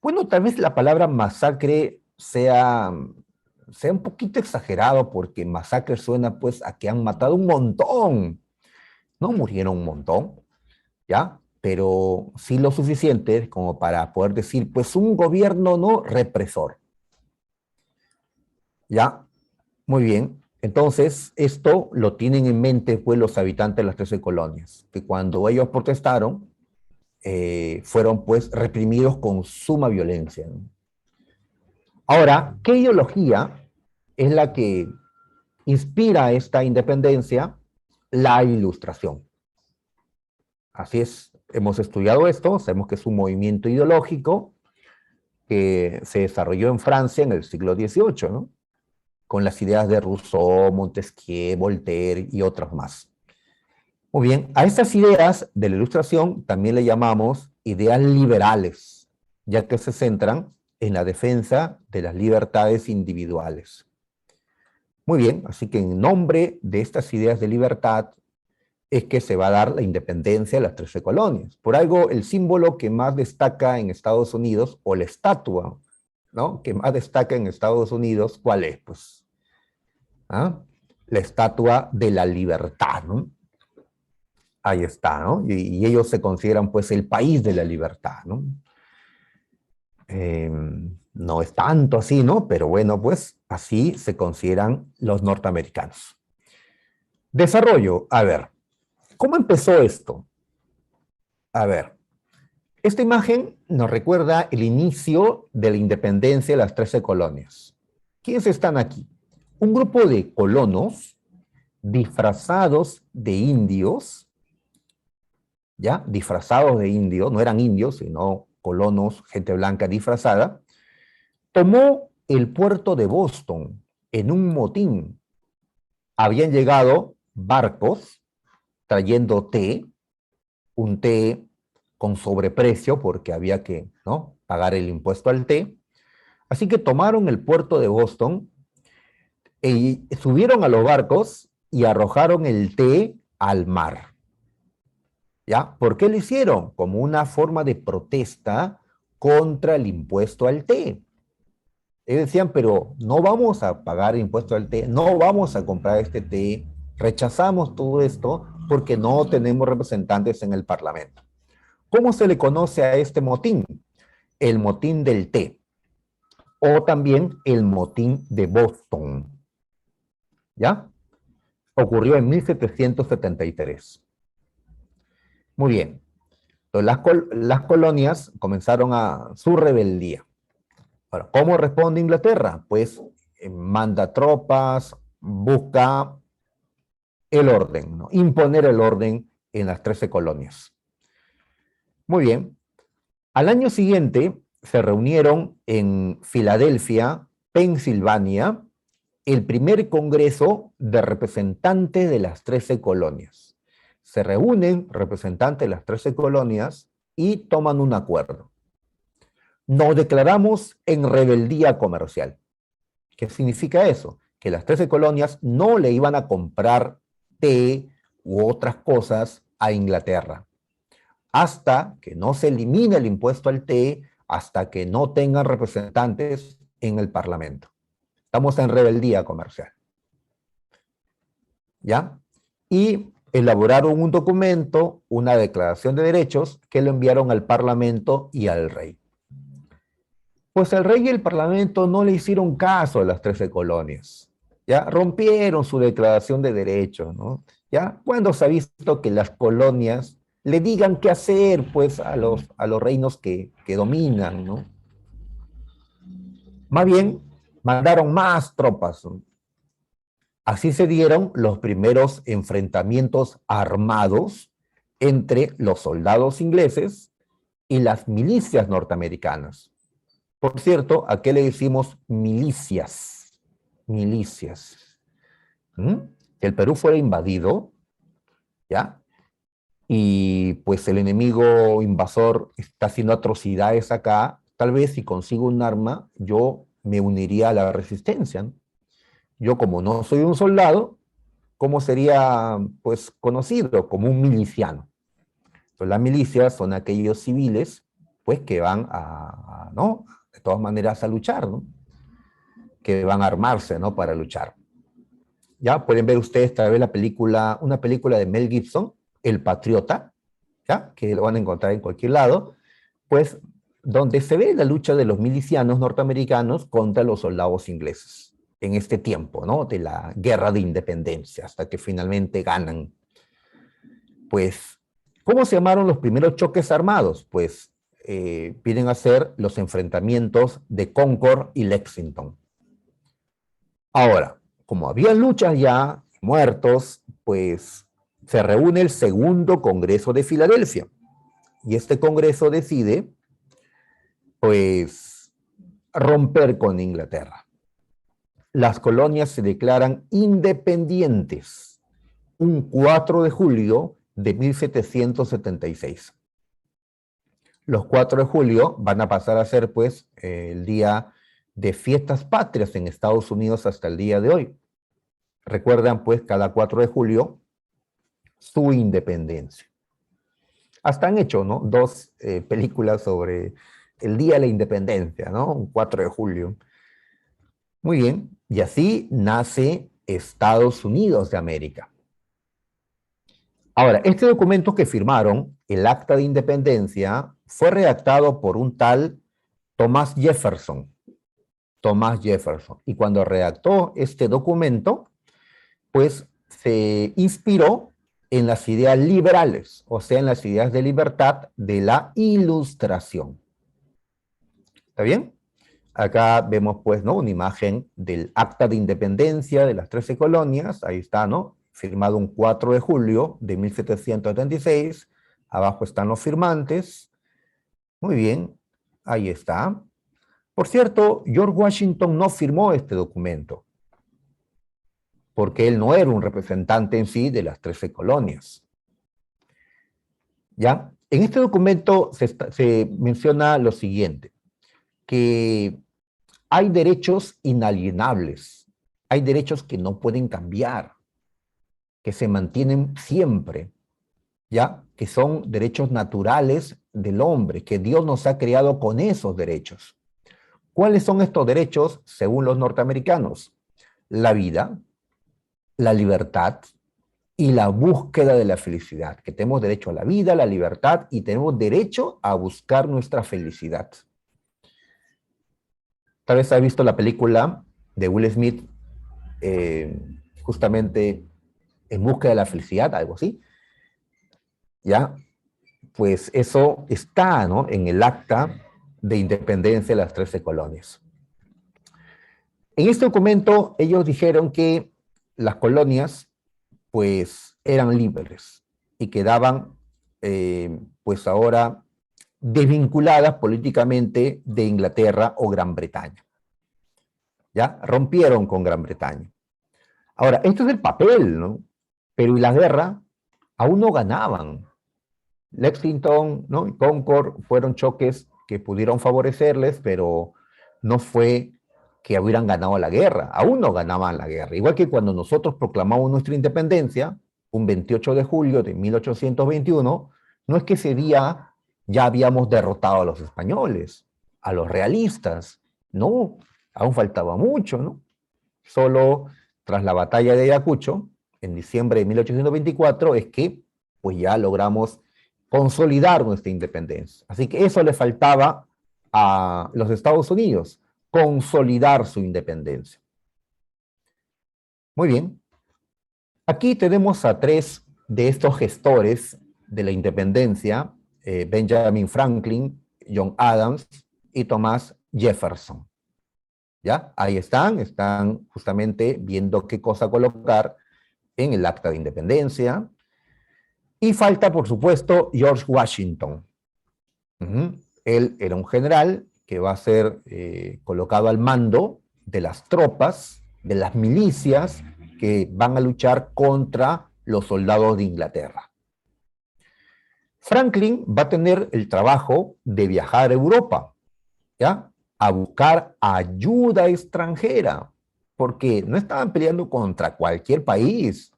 Bueno, tal vez la palabra masacre sea un poquito exagerado porque masacre suena pues a que han matado un montón. No murieron un montón, ¿ya? Pero sí lo suficiente como para poder decir pues un gobierno no represor. ¿Ya? Muy bien. Entonces, esto lo tienen en mente pues los habitantes de las 13 colonias, que cuando ellos protestaron, fueron pues reprimidos con suma violencia, ¿no? Ahora, ¿qué ideología es la que inspira esta independencia? La Ilustración. Así es, hemos estudiado esto, sabemos que es un movimiento ideológico que se desarrolló en Francia en el siglo XVIII, ¿no? Con las ideas de Rousseau, Montesquieu, Voltaire y otras más. Muy bien, a estas ideas de la Ilustración también le llamamos ideas liberales, ya que se centran en la defensa de las libertades individuales. Muy bien, así que en nombre de estas ideas de libertad es que se va a dar la independencia de las 13 colonias. Por algo, el símbolo que más destaca en Estados Unidos, o la estatua, ¿no?, que más destaca en Estados Unidos, ¿cuál es? Pues, ¿ah?, la estatua de la libertad, ¿no? Ahí está, ¿no? Y ellos se consideran, pues, el país de la libertad, ¿no? No es tanto así, ¿no? Pero bueno, pues, así se consideran los norteamericanos. Desarrollo, a ver, ¿cómo empezó esto? A ver, esta imagen nos recuerda el inicio de la independencia de las 13 colonias. ¿Quiénes están aquí? Un grupo de colonos disfrazados de indios, ¿ya? Disfrazados de indios, no eran indios, sino colonos, gente blanca disfrazada, tomó el puerto de Boston en un motín. Habían llegado barcos trayendo té, un té con sobreprecio porque había que, ¿no?, pagar el impuesto al té. Así que tomaron el puerto de Boston y subieron a los barcos y arrojaron el té al mar. ¿Ya? ¿Por qué lo hicieron? Como una forma de protesta contra el impuesto al té. Ellos decían, pero no vamos a pagar impuesto al té, no vamos a comprar este té, Rechazamos todo esto porque no tenemos representantes en el Parlamento. ¿Cómo se le conoce a este motín? El motín del té, o también el motín de Boston. ¿Ya? Ocurrió en 1773. Muy bien. Entonces, las colonias comenzaron a su rebeldía. Ahora, ¿cómo responde Inglaterra? Pues manda tropas, busca el orden, ¿no? Imponer el orden en las 13 colonias. Muy bien. Al año siguiente se reunieron en Filadelfia, Pensilvania, el primer Congreso de Representantes de las 13 colonias. Se reúnen representantes de las 13 colonias y toman un acuerdo. Nos declaramos en rebeldía comercial. ¿Qué significa eso? Que las 13 colonias no le iban a comprar té u otras cosas a Inglaterra, hasta que no se elimine el impuesto al té, hasta que no tengan representantes en el Parlamento. Estamos en rebeldía comercial. ¿Ya? Y elaboraron un documento, una declaración de derechos, que lo enviaron al Parlamento y al rey. Pues el rey y el Parlamento no le hicieron caso a las 13 colonias. ¿Ya? Rompieron su declaración de derechos, ¿no? ¿Ya? Cuando se ha visto que las colonias le digan qué hacer, pues, a los reinos que dominan, ¿no? Más bien, mandaron más tropas, ¿no? Así se dieron los primeros enfrentamientos armados entre los soldados ingleses y las milicias norteamericanas. Por cierto, ¿a qué le decimos milicias? Milicias. Que el Perú fuera invadido, ¿ya? Y pues el enemigo invasor está haciendo atrocidades acá, tal vez si consigo un arma, yo me uniría a la resistencia, ¿no? Yo, como no soy un soldado, ¿cómo sería, pues, conocido? Como un miliciano. Entonces, las milicias son aquellos civiles, pues, que van ¿no? De todas maneras a luchar, ¿no? Que van a armarse, ¿no? Para luchar. Ya pueden ver ustedes tal vez una película de Mel Gibson, El Patriota, ¿ya? Que lo van a encontrar en cualquier lado, pues, donde se ve la lucha de los milicianos norteamericanos contra los soldados ingleses en este tiempo, ¿no? De la guerra de independencia, hasta que finalmente ganan. Pues, ¿cómo se llamaron los primeros choques armados? Pues, vienen a ser los enfrentamientos de Concord y Lexington. Ahora, como había luchas ya, muertos, pues se reúne el segundo Congreso de Filadelfia. Y este Congreso decide, pues, romper con Inglaterra. Las colonias se declaran independientes un 4 de julio de 1776. Los 4 de julio van a pasar a ser, pues, el día de fiestas patrias en Estados Unidos hasta el día de hoy. Recuerdan, pues, cada 4 de julio su independencia. Hasta han hecho, ¿no? 2 películas sobre el Día de la Independencia, ¿no? Un 4 de julio. Muy bien, y así nace Estados Unidos de América. Ahora, este documento que firmaron, el Acta de Independencia, fue redactado por un tal Thomas Jefferson. Thomas Jefferson. Y cuando redactó este documento, pues se inspiró en las ideas liberales, o sea, en las ideas de libertad de la Ilustración. ¿Está bien? Acá vemos, pues, ¿no? Una imagen del Acta de Independencia de las 13 colonias, ahí está, ¿no? Firmado un 4 de julio de 1776, abajo están los firmantes. Muy bien, ahí está. Por cierto, George Washington no firmó este documento, porque él no era un representante en sí de las 13 colonias. ¿Ya? En este documento se menciona lo siguiente, que hay derechos inalienables, hay derechos que no pueden cambiar, que se mantienen siempre, ¿ya? Que son derechos naturales del hombre, que Dios nos ha creado con esos derechos. ¿Cuáles son estos derechos según los norteamericanos? La vida, la libertad, y la búsqueda de la felicidad, que tenemos derecho a la vida, a la libertad y tenemos derecho a buscar nuestra felicidad. Tal vez has visto la película de Will Smith, eh, justamente En busca de la felicidad, algo así, ¿ya? Pues eso está, ¿no?, en el acta de independencia de las 13 colonias. En este documento ellos dijeron que las colonias pues eran libres y quedaban pues ahora desvinculadas políticamente de Inglaterra o Gran Bretaña. ¿Ya? Rompieron con Gran Bretaña. Ahora, esto es el papel, ¿no? Pero y la guerra aún no ganaban. Lexington, ¿no?, y Concord fueron choques que pudieron favorecerles, pero no fue que hubieran ganado la guerra, aún no ganaban la guerra. Igual que cuando nosotros proclamamos nuestra independencia, un 28 de julio de 1821, no es que ese día ya habíamos derrotado a los españoles, a los realistas, no, aún faltaba mucho, ¿no? Solo tras la batalla de Ayacucho, en diciembre de 1824, es que pues ya logramos consolidar nuestra independencia. Así que eso le faltaba a los Estados Unidos, consolidar su independencia. Muy bien. Aquí tenemos a tres de estos gestores de la independencia, Benjamin Franklin, John Adams y Thomas Jefferson. ¿Ya? Ahí están justamente viendo qué cosa colocar en el acta de independencia. Y falta, por supuesto, George Washington. Él era un general que va a ser colocado al mando de las tropas, de las milicias que van a luchar contra los soldados de Inglaterra. Franklin va a tener el trabajo de viajar a Europa, ¿ya?, a buscar ayuda extranjera, porque no estaban peleando contra cualquier país.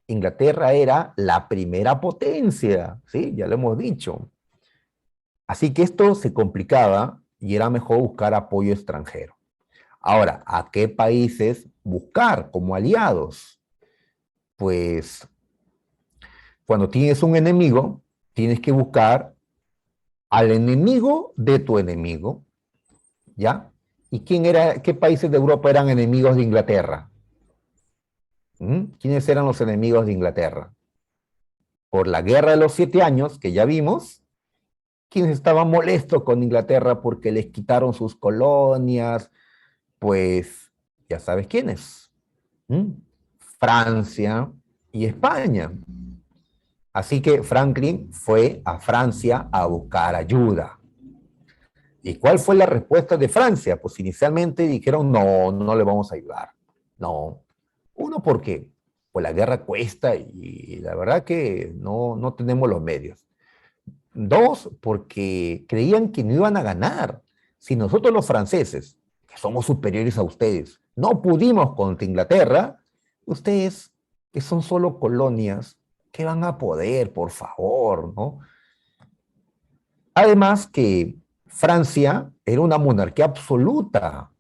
Inglaterra era la primera potencia, ¿sí? Ya lo hemos dicho. Así que esto se complicaba y era mejor buscar apoyo extranjero. Ahora, ¿a qué países buscar como aliados? Pues cuando tienes un enemigo, tienes que buscar al enemigo de tu enemigo, ¿ya? ¿Y qué países de Europa eran enemigos de Inglaterra? ¿Quiénes eran los enemigos de Inglaterra? Por la Guerra de los 7 Años, que ya vimos, quienes estaban molestos con Inglaterra porque les quitaron sus colonias, pues ya sabes quiénes. Francia y España. Así que Franklin fue a Francia a buscar ayuda. ¿Y cuál fue la respuesta de Francia? Pues inicialmente dijeron, no, no le vamos a ayudar. No. Uno, ¿por qué? Pues la guerra cuesta y la verdad que no tenemos los medios. Dos, porque creían que no iban a ganar. Si nosotros los franceses, que somos superiores a ustedes, no pudimos contra Inglaterra, ustedes, que son solo colonias, ¿qué van a poder, por favor, no? Además que Francia era una monarquía absoluta.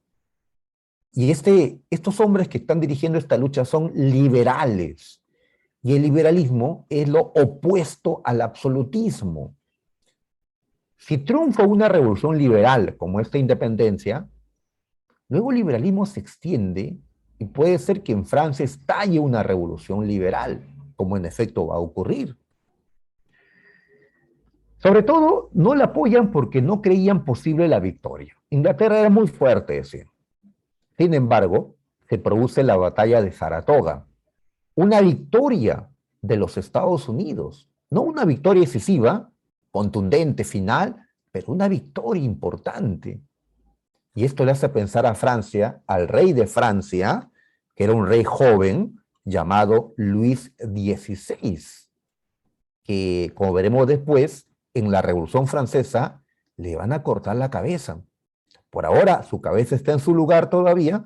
Y estos hombres que están dirigiendo esta lucha son liberales. Y el liberalismo es lo opuesto al absolutismo. Si triunfa una revolución liberal como esta independencia, luego el liberalismo se extiende y puede ser que en Francia estalle una revolución liberal, como en efecto va a ocurrir. Sobre todo, no la apoyan porque no creían posible la victoria. Inglaterra era muy fuerte, decían. Sin embargo, se produce la batalla de Saratoga, una victoria de los Estados Unidos, no una victoria decisiva, contundente, final, pero una victoria importante. Y esto le hace pensar a Francia, al rey de Francia, que era un rey joven, llamado Luis XVI, que, como veremos después, en la Revolución Francesa, le van a cortar la cabeza. Por ahora, su cabeza está en su lugar todavía.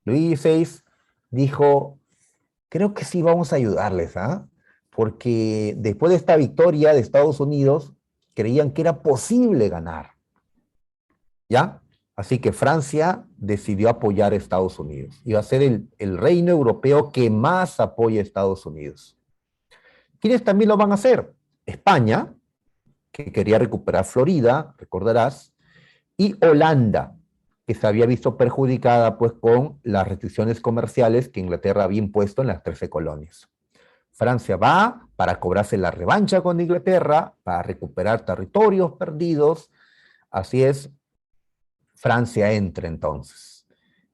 Luis XVI dijo, creo que sí vamos a ayudarles, ¿ah? Porque después de esta victoria de Estados Unidos, creían que era posible ganar, ¿ya? Así que Francia decidió apoyar a Estados Unidos. Iba a ser el reino europeo que más apoya a Estados Unidos. ¿Quiénes también lo van a hacer? España, que quería recuperar Florida, recordarás, y Holanda, que se había visto perjudicada pues con las restricciones comerciales que Inglaterra había impuesto en las 13 colonias. Francia va para cobrarse la revancha con Inglaterra, para recuperar territorios perdidos. Así es, Francia entra entonces.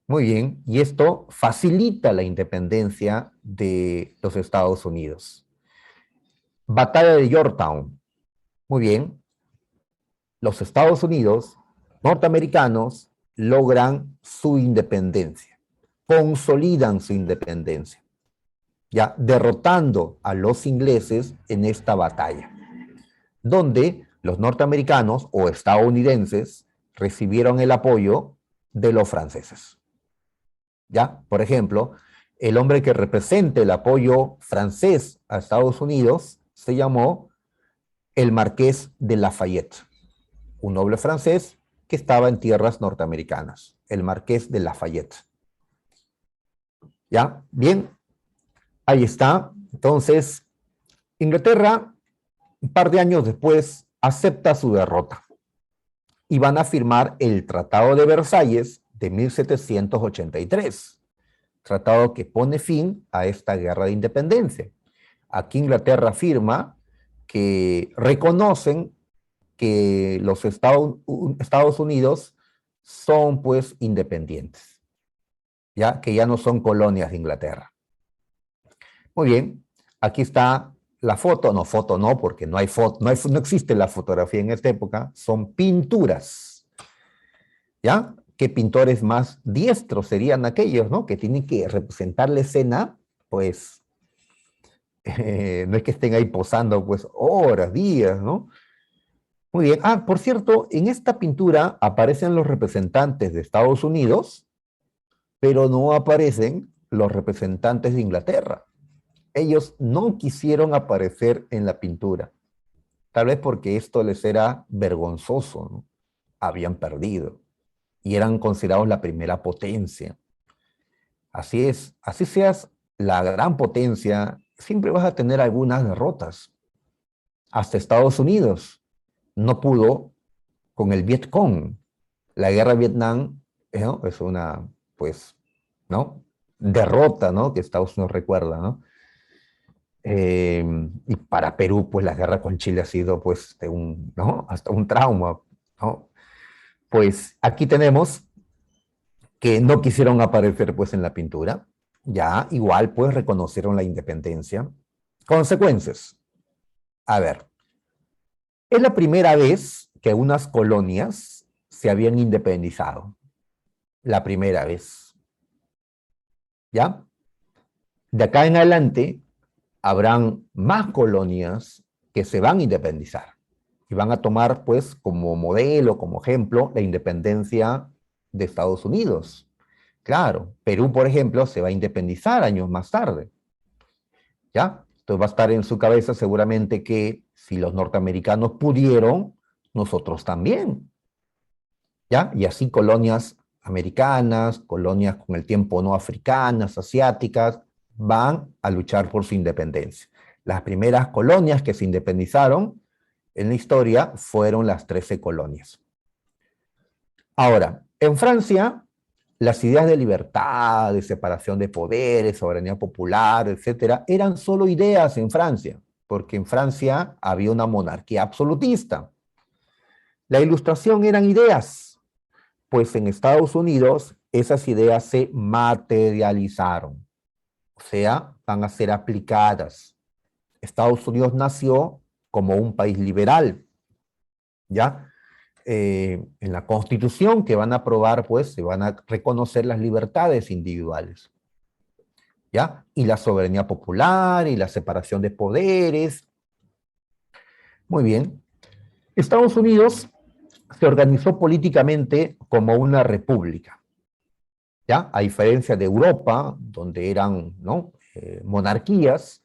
Muy bien, y esto facilita la independencia de los Estados Unidos. Batalla de Yorktown. Muy bien, los Estados Unidos norteamericanos logran su independencia, consolidan su independencia, ya derrotando a los ingleses en esta batalla, donde los norteamericanos o estadounidenses recibieron el apoyo de los franceses. ¿Ya? Por ejemplo, el hombre que representa el apoyo francés a Estados Unidos se llamó el Marqués de Lafayette, un noble francés que estaba en tierras norteamericanas, el Marqués de Lafayette. ¿Ya? Bien, ahí está. Entonces, Inglaterra, un par de años después, acepta su derrota y van a firmar el Tratado de Versalles de 1783, tratado que pone fin a esta guerra de independencia. Aquí Inglaterra afirma que reconocen que los Estados Unidos son pues independientes, ya que ya no son colonias de Inglaterra. Muy bien, aquí está la foto no, porque no hay foto, no existe la fotografía en esta época, son pinturas, ¿ya? ¿Qué pintores más diestros serían aquellos, ¿no? Que tienen que representar la escena, pues, no es que estén ahí posando, pues, horas, días, ¿no? Muy bien. Ah, por cierto, en esta pintura aparecen los representantes de Estados Unidos, pero no aparecen los representantes de Inglaterra. Ellos no quisieron aparecer en la pintura, tal vez porque esto les era vergonzoso, ¿no? Habían perdido y eran considerados la primera potencia. Así es, así seas la gran potencia, siempre vas a tener algunas derrotas. Hasta Estados Unidos no pudo con el Vietcong. La guerra de Vietnam, ¿no? Es una, pues, ¿no? Derrota, ¿no? Que Estados Unidos recuerda, ¿no? Y para Perú, pues la guerra con Chile ha sido, pues, ¿no? Hasta un trauma, ¿no? Pues aquí tenemos que no quisieron aparecer, pues, en la pintura. Ya, igual, pues, reconocieron la independencia. Consecuencias. A ver, es la primera vez que unas colonias se habían independizado. La primera vez. ¿Ya? De acá en adelante habrán más colonias que se van a independizar y van a tomar pues como modelo, como ejemplo, la independencia de Estados Unidos. Claro, Perú, por ejemplo, se va a independizar años más tarde. ¿Ya? Entonces va a estar en su cabeza seguramente que si los norteamericanos pudieron, nosotros también. ¿Ya? Y así colonias americanas, colonias con el tiempo no africanas, asiáticas, van a luchar por su independencia. Las primeras colonias que se independizaron en la historia fueron las 13 colonias. Ahora, en Francia, las ideas de libertad, de separación de poderes, soberanía popular, etcétera, eran solo ideas en Francia, porque en Francia había una monarquía absolutista. La Ilustración eran ideas, pues en Estados Unidos esas ideas se materializaron, o sea, van a ser aplicadas. Estados Unidos nació como un país liberal, ¿ya? En la Constitución que van a aprobar, pues se van a reconocer las libertades individuales, ¿ya? Y la soberanía popular y la separación de poderes. Muy bien. Estados Unidos se organizó políticamente como una república, ¿ya? A diferencia de Europa, donde eran, ¿no? Monarquías,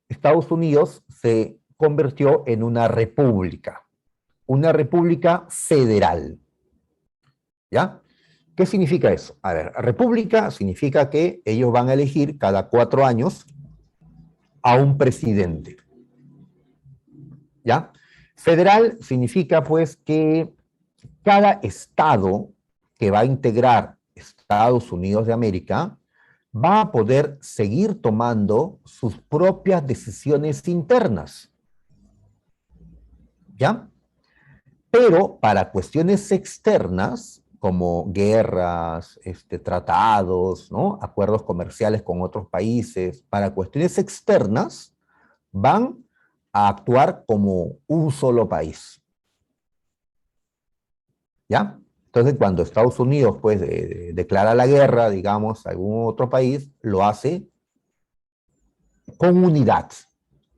Estados Unidos se convirtió en una república federal, ¿ya? ¿Qué significa eso? A ver, república significa que ellos van a elegir cada 4 años a un presidente, ¿Ya? Federal significa pues que cada estado que va a integrar Estados Unidos de América va a poder seguir tomando sus propias decisiones internas, ¿ya? Pero para cuestiones externas, como guerras, tratados, ¿no? Acuerdos comerciales con otros países, para cuestiones externas, van a actuar como un solo país, ¿ya? Entonces, cuando Estados Unidos, pues, declara la guerra, digamos, a algún otro país, lo hace con unidad,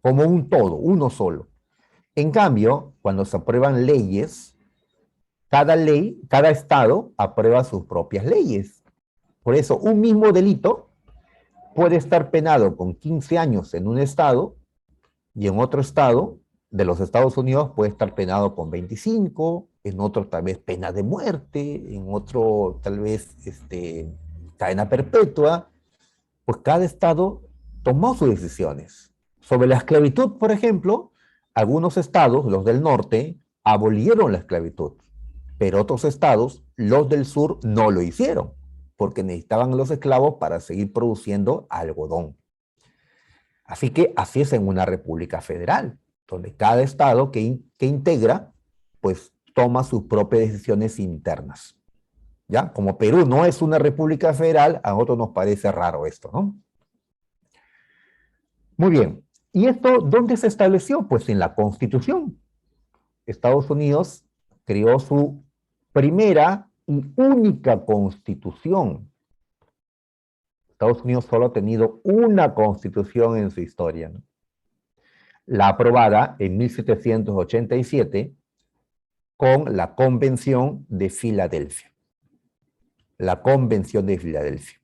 como un todo, uno solo. En cambio, cuando se aprueban leyes, cada ley, cada estado aprueba sus propias leyes. Por eso, un mismo delito puede estar penado con 15 años en un estado y en otro estado de los Estados Unidos puede estar penado con 25, en otro tal vez pena de muerte, en otro tal vez cadena perpetua. Pues cada estado tomó sus decisiones. Sobre la esclavitud, por ejemplo, algunos estados, los del norte, abolieron la esclavitud, pero otros estados, los del sur, no lo hicieron, porque necesitaban los esclavos para seguir produciendo algodón. Así que así es en una república federal, donde cada estado que integra, pues toma sus propias decisiones internas. ¿Ya? Como Perú no es una república federal, a nosotros nos parece raro esto, ¿no? Muy bien. ¿Y esto dónde se estableció? Pues en la Constitución. Estados Unidos creó su primera y única constitución. Estados Unidos solo ha tenido una constitución en su historia, ¿no? La aprobada en 1787 con la Convención de Filadelfia. La Convención de Filadelfia.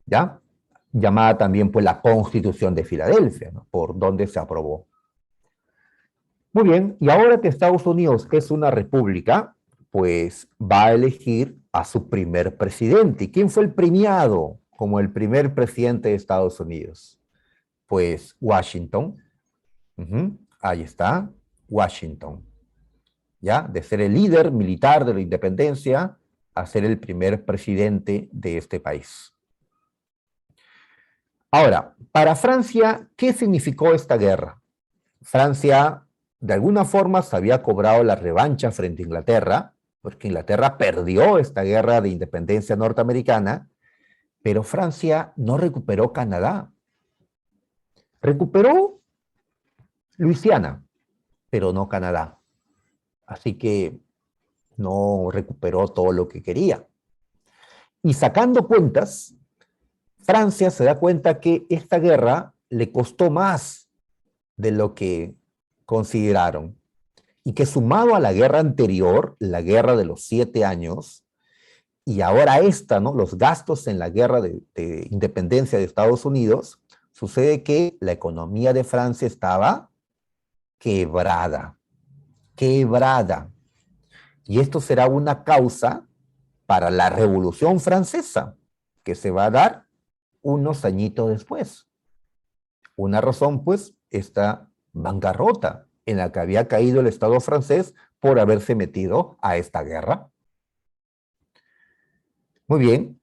¿Ya? Llamada también pues la Constitución de Filadelfia, ¿no? Por donde se aprobó. Muy bien, y ahora que Estados Unidos es una república, pues va a elegir a su primer presidente. ¿Y quién fue el premiado como el primer presidente de Estados Unidos? Pues Washington. Ahí está, Washington. ¿Ya? De ser el líder militar de la independencia a ser el primer presidente de este país. Ahora, para Francia, ¿qué significó esta guerra? Francia, de alguna forma, se había cobrado la revancha frente a Inglaterra, porque Inglaterra perdió esta guerra de independencia norteamericana, pero Francia no recuperó Canadá. Recuperó Luisiana, pero no Canadá. Así que no recuperó todo lo que quería. Y sacando cuentas, Francia se da cuenta que esta guerra le costó más de lo que consideraron. Y que sumado a la guerra anterior, la guerra de los 7 años, y ahora esta, ¿no? Los gastos en la guerra de independencia de Estados Unidos, sucede que la economía de Francia estaba quebrada, quebrada. Y esto será una causa para la Revolución Francesa, que se va a dar unos añitos después. Una razón, pues, esta bancarrota en la que había caído el Estado francés por haberse metido a esta guerra. Muy bien.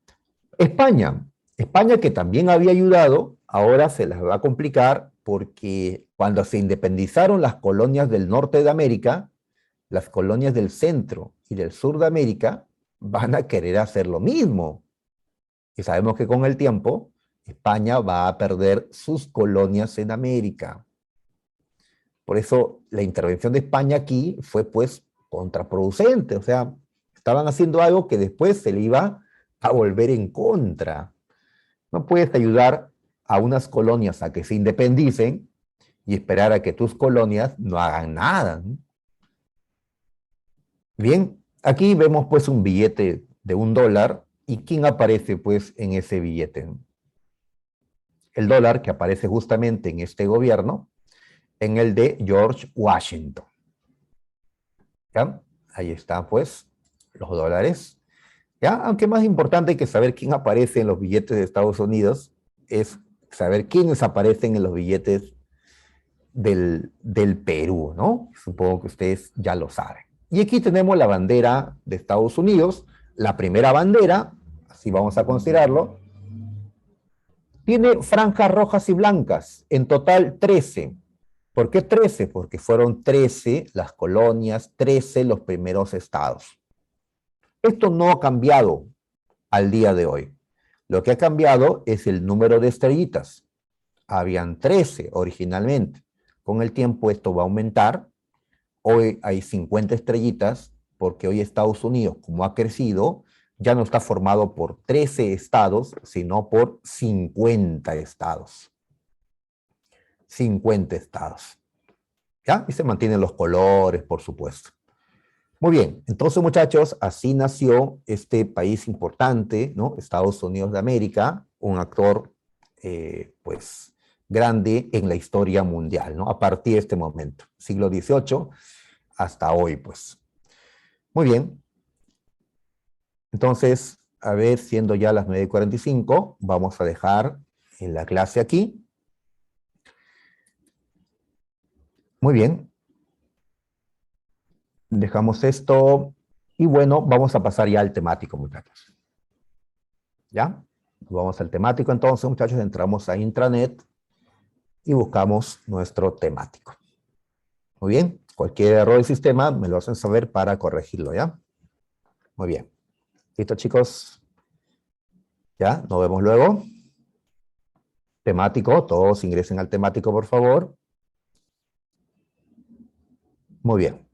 España. España, que también había ayudado, ahora se las va a complicar porque cuando se independizaron las colonias del norte de América, las colonias del centro y del sur de América van a querer hacer lo mismo. Y sabemos que con el tiempo España va a perder sus colonias en América. Por eso la intervención de España aquí fue pues contraproducente, o sea, estaban haciendo algo que después se le iba a volver en contra. No puedes ayudar a unas colonias a que se independicen y esperar a que tus colonias no hagan nada, ¿no? Bien, aquí vemos pues un billete de $1 y ¿quién aparece pues en ese billete? El dólar que aparece justamente en este gobierno, en el de George Washington. ¿Ya? Ahí están pues los dólares. ¿Ya? Aunque más importante que saber quién aparece en los billetes de Estados Unidos es saber quiénes aparecen en los billetes del Perú, ¿no? Supongo que ustedes ya lo saben. Y aquí tenemos la bandera de Estados Unidos, la primera bandera, así vamos a considerarlo, tiene franjas rojas y blancas, en total 13. ¿Por qué 13? Porque fueron 13 las colonias, 13 los primeros estados. Esto no ha cambiado al día de hoy. Lo que ha cambiado es el número de estrellitas. Habían 13 originalmente. Con el tiempo esto va a aumentar. Hoy hay 50 estrellitas porque hoy Estados Unidos, como ha crecido, ya no está formado por 13 estados, sino por 50 estados. 50 estados. ¿Ya? Y se mantienen los colores, por supuesto. Muy bien, entonces muchachos, así nació este país importante, ¿no? Estados Unidos de América, un actor, pues, grande en la historia mundial, ¿no? A partir de este momento, siglo XVIII hasta hoy, pues. Muy bien, entonces, a ver, siendo ya las 9:45, vamos a dejar en la clase aquí. Muy bien, dejamos esto y bueno, vamos a pasar ya al temático, muchachos. ¿Ya? Vamos al temático entonces, muchachos, entramos a intranet y buscamos nuestro temático. Muy bien, cualquier error del sistema me lo hacen saber para corregirlo, ¿ya? Muy bien. ¿Listo, chicos? ¿Ya? Nos vemos luego. Temático, todos ingresen al temático, por favor. Muy bien.